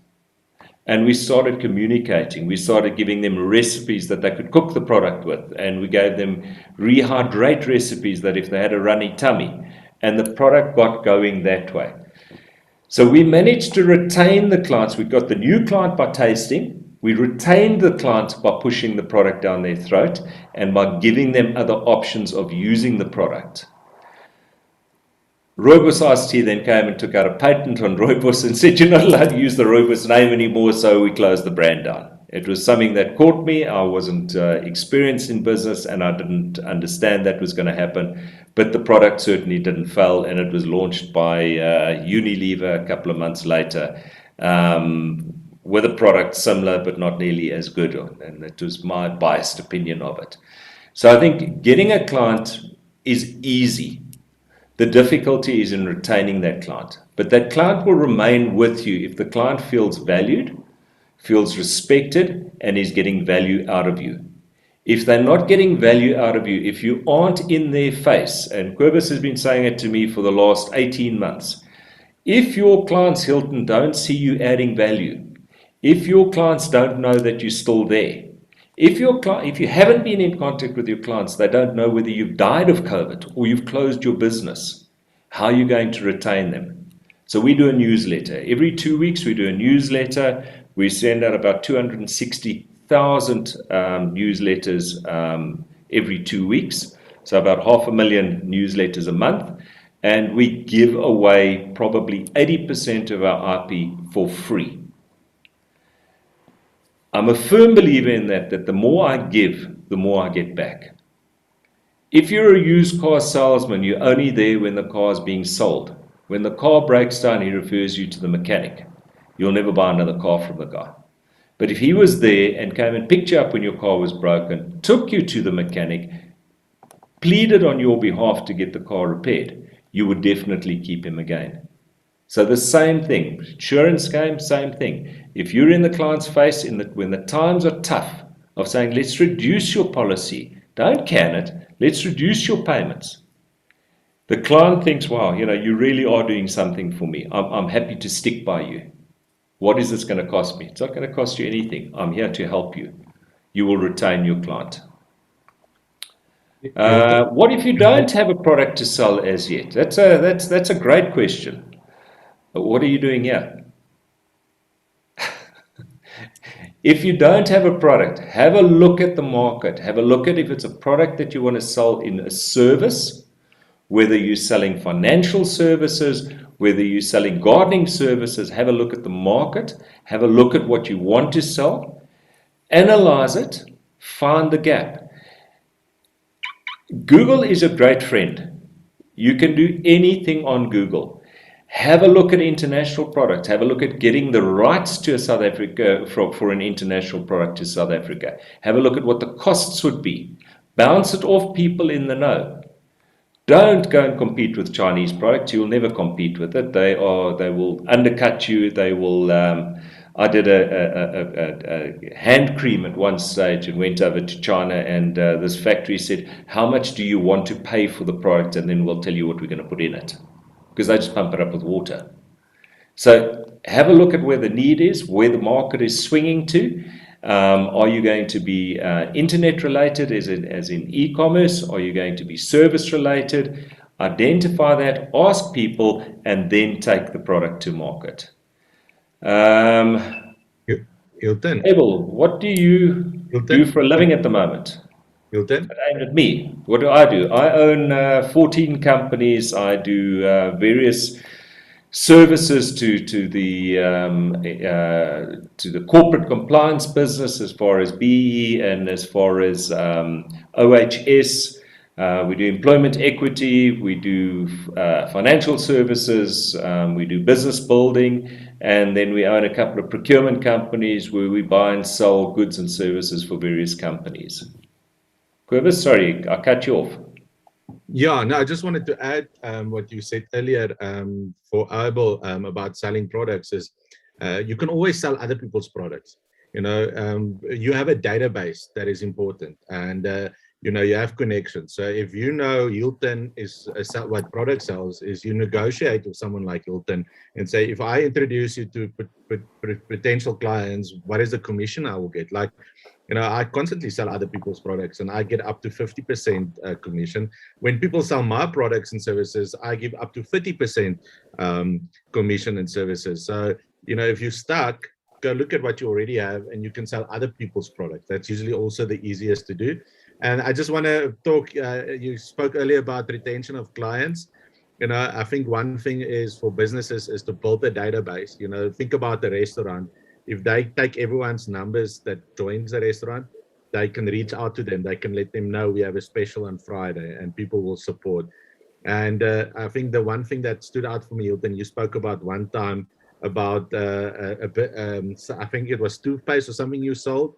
And we started communicating. We started giving them recipes that they could cook the product with, and we gave them rehydrate recipes that if they had a runny tummy, and the product got going that way. So we managed to retain the clients. We got the new client by tasting. We retained the clients by pushing the product down their throat and by giving them other options of using the product. Rooibos Iced Tea then came and took out a patent on Rooibos and said, you're not allowed to use the Rooibos name anymore, so we closed the brand down. It was something that caught me. I wasn't experienced in business, and I didn't understand that was going to happen. But the product certainly didn't fail, and it was launched by Unilever a couple of months later. With a product similar but not nearly as good, and that was my biased opinion of it. So I think getting a client is easy. The difficulty is in retaining that client. But that client will remain with you if the client feels valued, feels respected, and is getting value out of you. If they're not getting value out of you, if you aren't in their face, and Quibus has been saying it to me for the last 18 months, if your clients, Hilton, don't see you adding value, if your clients don't know that you're still there, if you haven't been in contact with your clients, they don't know whether you've died of COVID or you've closed your business, how are you going to retain them? So we do a newsletter. Every 2 weeks we do a newsletter. We send out about 260,000 newsletters every 2 weeks. So about 500,000 newsletters a month. And we give away probably 80% of our IP for free. I'm a firm believer in that the more I give, the more I get back. If you're a used car salesman, you're only there when the car is being sold. When the car breaks down, he refers you to the mechanic. You'll never buy another car from the guy. But if he was there and came and picked you up when your car was broken, took you to the mechanic, pleaded on your behalf to get the car repaired, you would definitely keep him again. So the same thing, insurance game, same thing. If you're in the client's face when the times are tough, of saying, let's reduce your policy, don't can it, let's reduce your payments. The client thinks, wow, you really are doing something for me. I'm happy to stick by you. What is this going to cost me? It's not going to cost you anything. I'm here to help you. You will retain your client. What if you don't have a product to sell as yet? That's a great question. What are you doing here? If you don't have a product, have a look at the market. Have a look at if it's a product that you want to sell in a service, whether you're selling financial services, whether you're selling gardening services. Have a look at the market. Have a look at what you want to sell. Analyze it. Find the gap. Google is a great friend. You can do anything on Google. Have a look at international products. Have a look at getting the rights to South Africa for an international product to South Africa. Have a look at what the costs would be. Bounce it off people in the know. Don't go and compete with Chinese products. You will never compete with it. They will undercut you. They will. I did a hand cream at one stage and went over to China, and this factory said, "How much do you want to pay for the product?" And then we'll tell you what we're going to put in it. Because they just pump it up with water. So have a look at where the need is, where the market is swinging to. Are you going to be internet related, as in e-commerce? Are you going to be service related? identify that, ask people, and then take the product to market. Abel, Hilton, what do you do for a living at the moment? Hilton. Aimed at me. What do? I own 14 companies. I do various services to the corporate compliance business, as far as BE and as far as OHS. We do employment equity, we do financial services, we do business building, and then we own a couple of procurement companies where we buy and sell goods and services for various companies. Cobus, sorry, I cut you off. Yeah, no, I just wanted to add what you said earlier for Abel about selling products is you can always sell other people's products. You have a database that is important, and you have connections. So if you know Hilton is what product sells, is you negotiate with someone like Hilton and say, if I introduce you to potential clients, what is the commission I will get? Like, I constantly sell other people's products and I get up to 50% commission. When people sell my products and services, I give up to 30% commission and services. So, if you're stuck, go look at what you already have and you can sell other people's products. That's usually also the easiest to do. And I just want to talk, you spoke earlier about retention of clients. I think one thing is for businesses is to build a database. Think about the restaurant. If they take everyone's numbers that joins the restaurant, they can reach out to them. They can let them know we have a special on Friday and people will support. And I think the one thing that stood out for me, Hilton, you spoke about one time about I think it was toothpaste or something you sold.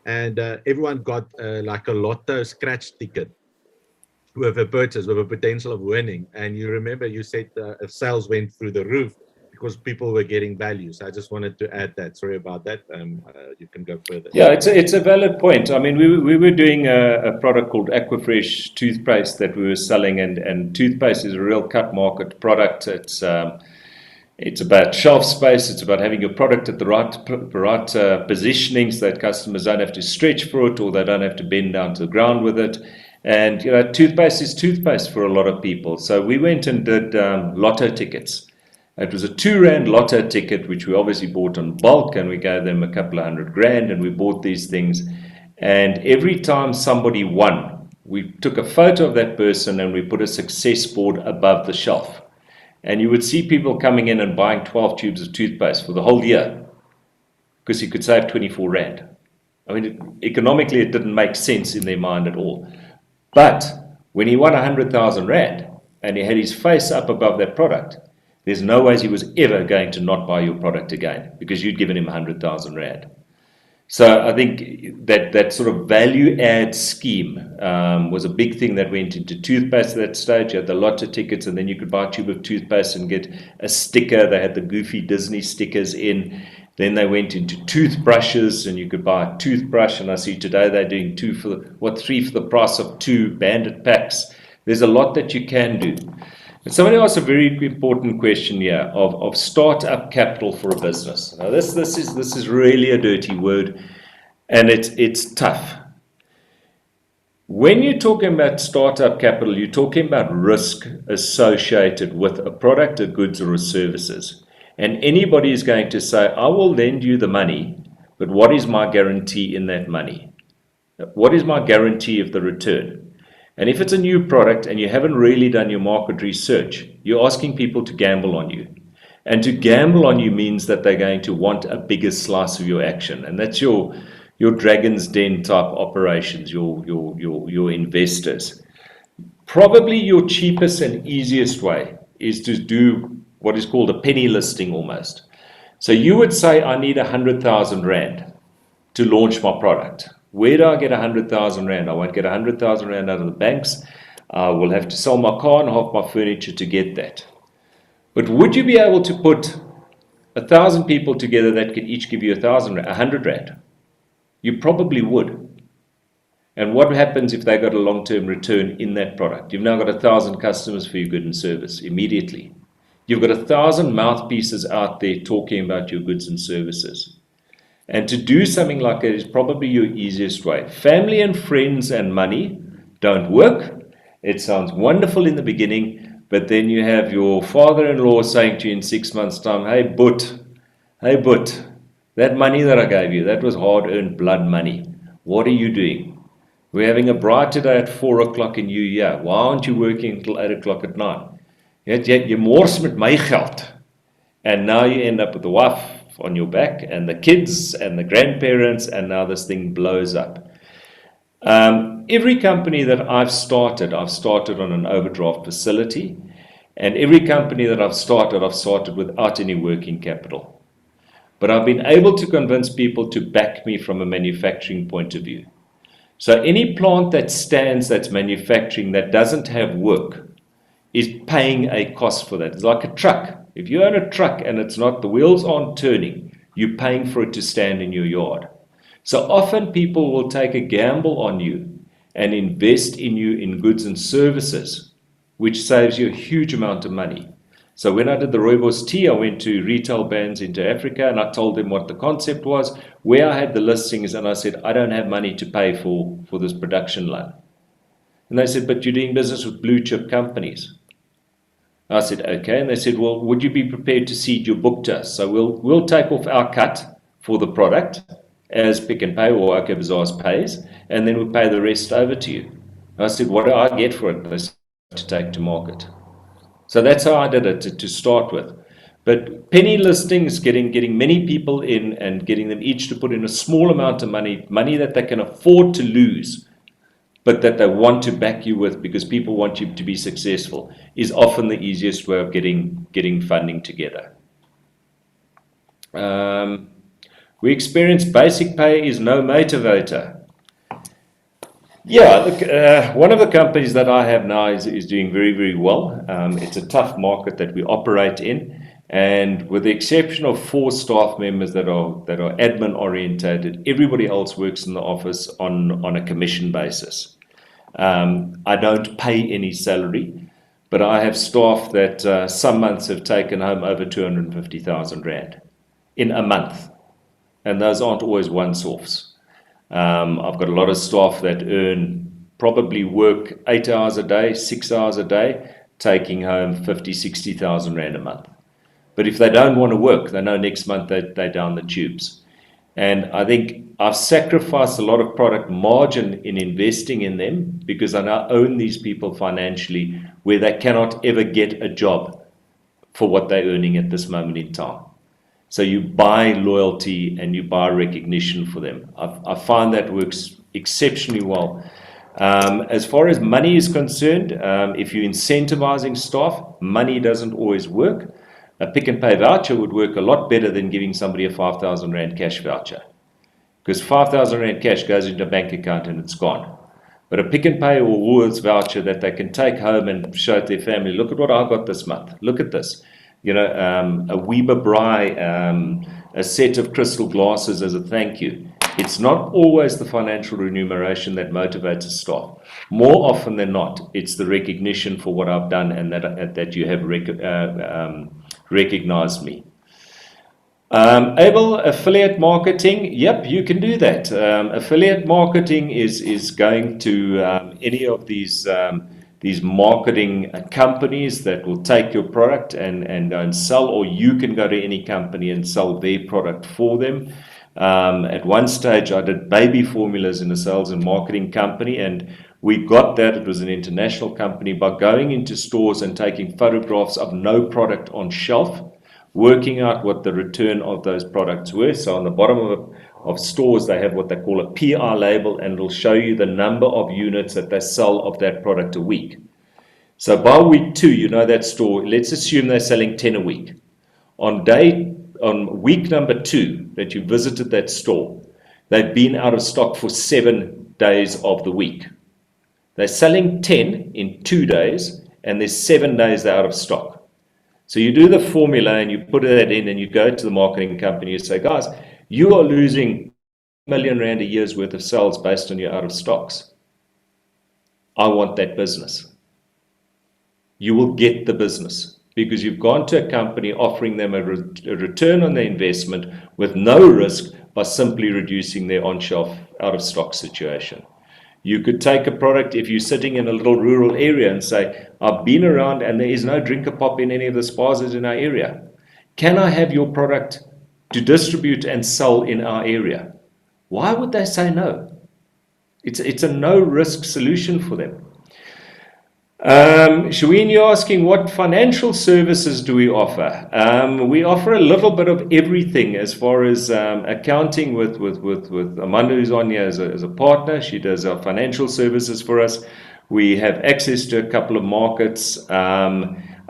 And everyone got like a lotto scratch ticket with a purchase, with a potential of winning. And you remember you said sales went through the roof because people were getting value. So I just wanted to add that. Sorry about that. You can go further. Yeah, it's a valid point. I mean, we were doing a product called Aquafresh toothpaste that we were selling, and toothpaste is a real cut market product. It's about shelf space. It's about having your product at the right positioning so that customers don't have to stretch for it or they don't have to bend down to the ground with it. And toothpaste is toothpaste for a lot of people. So we went and did lotto tickets. It was a R2 lotto ticket, which we obviously bought in bulk, and we gave them a couple of $100,000, and we bought these things. And every time somebody won, we took a photo of that person and we put a success board above the shelf. And you would see people coming in and buying 12 tubes of toothpaste for the whole year because you could save R24. I mean, economically, it didn't make sense in their mind at all. But when he won R100,000 and he had his face up above that product, there's no ways he was ever going to not buy your product again because you'd given him R100,000. So I think that sort of value add scheme was a big thing that went into toothpaste at that stage. You had the lotto tickets, and then you could buy a tube of toothpaste and get a sticker. They had the goofy Disney stickers in. Then they went into toothbrushes, and you could buy a toothbrush. And I see today they're doing 3 for the price of 2 banded packs. There's a lot that you can do. But somebody asked a very important question here of startup capital for a business. Now this is really a dirty word, and it's tough. When you're talking about startup capital, you're talking about risk associated with a product, a goods, or a services. And anybody is going to say, I will lend you the money, but what is my guarantee in that money? What is my guarantee of the return? And if it's a new product and you haven't really done your market research, you're asking people to gamble on you. And to gamble on you means that they're going to want a bigger slice of your action. And that's your Dragon's Den type operations, your investors. Probably your cheapest and easiest way is to do what is called a penny listing almost. So you would say, I need R100,000 to launch my product. Where do I get R100,000? I won't get R100,000 out of the banks. I will have to sell my car and half my furniture to get that. But would you be able to put 1,000 people together that could each give you R100? You probably would. And what happens if they got a long-term return in that product? You've now got 1,000 customers for your good and service immediately. You've got 1,000 mouthpieces out there talking about your goods and services. And to do something like that is probably your easiest way. Family and friends and money don't work. It sounds wonderful in the beginning, but then you have your father-in-law saying to you in 6 months' time, hey, but, that money that I gave you, that was hard-earned blood money. What are you doing? We're having a bride today at 4 o'clock in New Year. Why aren't you working until 8 o'clock at night? You mors met my geld. And now you end up with the wife on your back and the kids and the grandparents, and now this thing blows up. Every company that I've started on an overdraft facility. And every company that I've started without any working capital. But I've been able to convince people to back me from a manufacturing point of view. So any plant that stands, that's manufacturing, that doesn't have work, is paying a cost for that. It's like a truck. If you own a truck and the wheels aren't turning, you're paying for it to stand in your yard. So often people will take a gamble on you and invest in you in goods and services, which saves you a huge amount of money. So when I did the Rooibos tea, I went to retail brands into Africa and I told them what the concept was, where I had the listings, and I said, I don't have money to pay for this production line. And they said, but you're doing business with blue chip companies. I said, okay. And they said, well, would you be prepared to cede your book to us? So we'll take off our cut for the product as Pick n Pay or OK Bazaars pays, and then we'll pay the rest over to you. I said, what do I get for it? They said, to take to market. So that's how I did it to start with. But penny listings, getting many people in and getting them each to put in a small amount of money that they can afford to lose, but that they want to back you with because people want you to be successful, is often the easiest way of getting funding together. We experience basic pay is no motivator. Yeah, look, one of the companies that I have now is doing very, very well. It's a tough market that we operate in, and with the exception of 4 staff members that are admin orientated, everybody else works in the office on a commission basis. I don't pay any salary, but I have staff that some months have taken home over 250,000 Rand in a month, and those aren't always one-offs. I've got a lot of staff that probably work 8 hours a day, 6 hours a day, taking home 50, 60,000 Rand a month. But if they don't want to work, they know next month they're down the tubes. And I think I've sacrificed a lot of product margin in investing in them because I now own these people financially where they cannot ever get a job for what they're earning at this moment in time. So you buy loyalty and you buy recognition for them. I find that works exceptionally well. As far as money is concerned, if you're incentivizing staff, money doesn't always work. A Pick n Pay voucher would work a lot better than giving somebody a 5,000 Rand cash voucher. Because 5,000 Rand cash goes into a bank account and it's gone. But a Pick n Pay or Woolworths voucher that they can take home and show to their family, look at what I got this month, look at this. You know, a Weber Braai, a set of crystal glasses as a thank you. It's not always the financial remuneration that motivates a staff. More often than not, it's the recognition for what I've done and that you have recognized me. Affiliate marketing, yep, you can do that. Affiliate marketing is going to any of these marketing companies that will take your product and go and sell, or you can go to any company and sell their product for them. At one stage, I did baby formulas in a sales and marketing company, and we got that. It was an international company by going into stores and taking photographs of no product on shelf, working out what the return of those products were. So on the bottom of stores, they have what they call a PR label, and it'll show you the number of units that they sell of that product a week. So by week 2, you know that store, let's assume they're selling 10 a week. On week number 2 that you visited that store, they've been out of stock for 7 days of the week. They're selling 10 in 2 days, and there's 7 days they're out of stock. So you do the formula and you put that in and you go to the marketing company, you say, guys, you are losing R1 million a year's worth of sales based on your out of stocks. I want that business. You will get the business because you've gone to a company offering them a return on their investment with no risk by simply reducing their on-shelf out of stock situation. You could take a product if you're sitting in a little rural area and say, I've been around and there is no drinker pop in any of the spas in our area. Can I have your product to distribute and sell in our area? Why would they say no? It's a no-risk solution for them. Shaween, you're asking what financial services do we offer? We offer a little bit of everything as far as accounting with Amanda, who's on here as a partner. She does our financial services for us. We have access to a couple of markets. I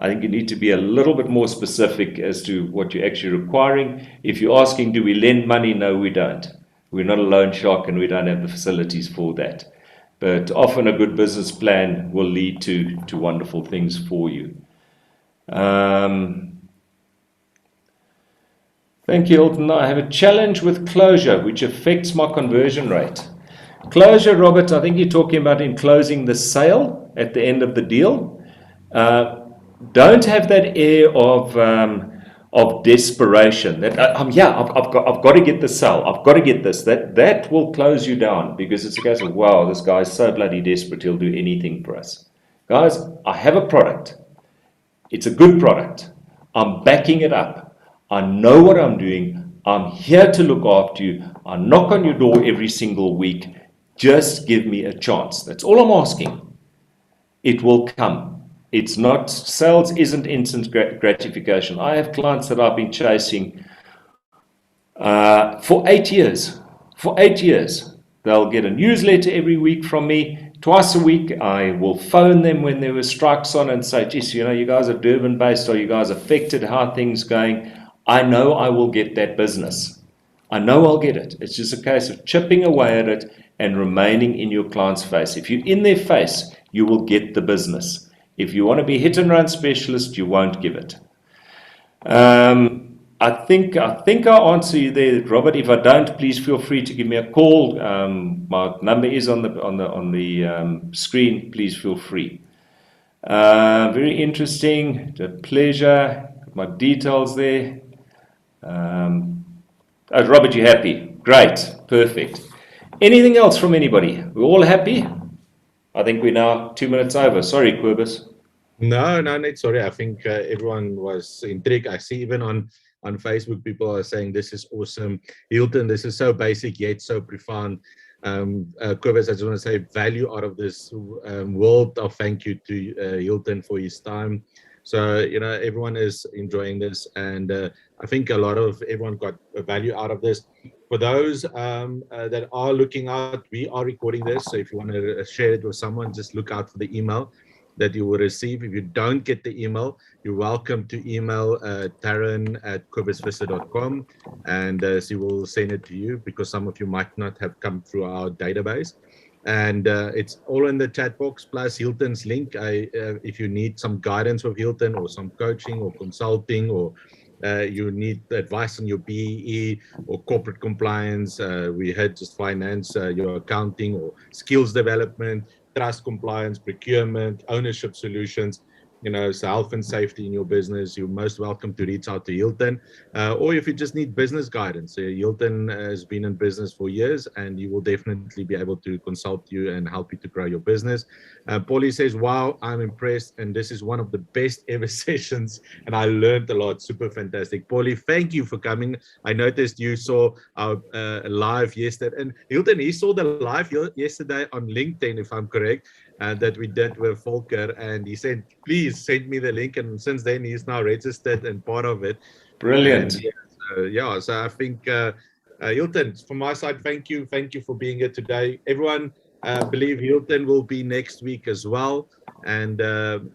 think you need to be a little bit more specific as to what you're actually requiring. If you're asking, do we lend money? No, we don't. We're not a loan shark and we don't have the facilities for that. But often a good business plan will lead to wonderful things for you. Thank you, Hilton. I have a challenge with closure, which affects my conversion rate. Closure, Robert, I think you're talking about in closing the sale at the end of the deal. Don't have that air of desperation. That I've got to get the sale. I've got to get this. That will close you down, because it's a case of, wow, this guy's so bloody desperate. He'll do anything for us. Guys, I have a product. It's a good product. I'm backing it up. I know what I'm doing. I'm here to look after you. I knock on your door every single week. Just give me a chance. That's all I'm asking. It will come. It's not, sales isn't instant gratification. I have clients that I've been chasing for 8 years. For 8 years. They'll get a newsletter every week from me. Twice a week, I will phone them when there were strikes on and say, geez, you know, you guys are Durban-based. Are you guys affected? How are things going? I know I will get that business. I know I'll get it. It's just a case of chipping away at it and remaining in your client's face. If you're in their face, you will get the business. If you want to be hit and run specialist, you won't give it. I think I'll answer you there, Robert. If I don't, please feel free to give me a call. My number is on the screen. Please feel free. Very interesting. It's a pleasure. Got my details there. Robert, you happy? Great. Perfect. Anything else from anybody? We're all happy? I think we're now 2 minutes over. Sorry, Quibus. No, sorry. I think everyone was intrigued. I see even on Facebook, people are saying this is awesome. Hilton, this is so basic yet so profound. Quibus, I just want to say value out of this world of thank you to Hilton for his time. So, you know, everyone is enjoying this, and I think everyone got a value out of this. For those that are looking out, we are recording this. So if you want to share it with someone, just look out for the email that you will receive. If you don't get the email, you're welcome to email Taryn@quibusvisor.com, and she will send it to you, because some of you might not have come through our database. And it's all in the chat box, plus Hilton's link. If you need some guidance with Hilton, or some coaching or consulting, or you need advice on your BEE or corporate compliance, we had just finance, your accounting or skills development, trust compliance, procurement, ownership solutions, you know, so health and safety in your business, you're most welcome to reach out to Hilton. Or if you just need business guidance, Hilton has been in business for years, and he will definitely be able to consult you and help you to grow your business. Paulie says, wow, I'm impressed, and this is one of the best ever sessions, and I learned a lot. Super fantastic. Paulie, thank you for coming. I noticed you saw our live yesterday, and Hilton, he saw the live yesterday on LinkedIn, if I'm correct, that we did with Volker, and he said, please send me the link, and since then he's now registered and part of it. Brilliant. And, so I think Hilton, from my side, thank you for being here today. Everyone, believe Hilton will be next week as well. And Hilton,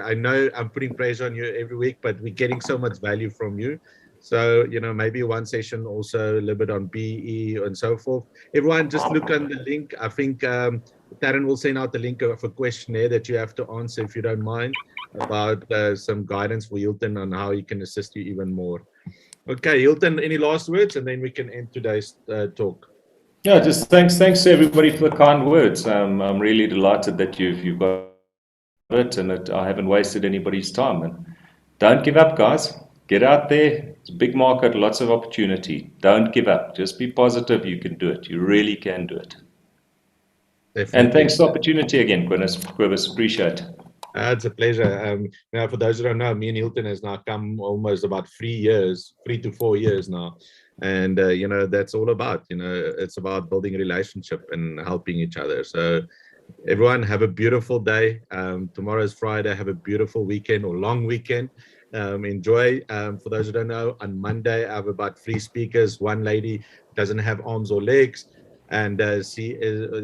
I know I'm putting pressure on you every week, but we're getting so much value from you. So, you know, maybe one session also a little bit on BE and so forth. Everyone, just look on the link. I think Taryn will send out the link of a questionnaire that you have to answer, if you don't mind, about some guidance for Hilton on how he can assist you even more. Okay, Hilton, any last words? And then we can end today's talk. Yeah, just thanks to everybody for the kind words. I'm really delighted that you've got it, and that I haven't wasted anybody's time. And don't give up, guys. Get out there. It's a big market, lots of opportunity. Don't give up. Just be positive. You can do it. You really can do it. Definitely. And thanks for the opportunity again, Quibus. Appreciate it. It's a pleasure. Now, for those who don't know, me and Hilton has now come almost about 3 to 4 years now. And, that's all about, it's about building a relationship and helping each other. So everyone have a beautiful day. Tomorrow is Friday. Have a beautiful weekend or long weekend. Enjoy. For those who don't know, on Monday, I have about 3 speakers. One lady doesn't have arms or legs. And she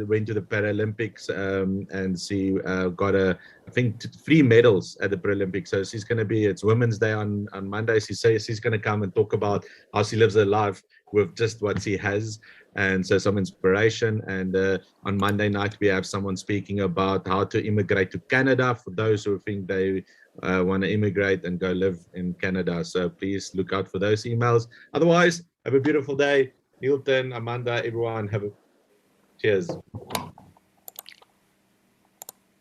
went to the Paralympics and she got I think 3 medals at the Paralympics. So she's going to it's Women's Day on Monday. She says she's going to come and talk about how she lives her life with just what she has. And so some inspiration. And on Monday night, we have someone speaking about how to immigrate to Canada for those who think they want to immigrate and go live in Canada. So please look out for those emails. Otherwise, have a beautiful day. Hilton, Amanda, everyone, have a cheers.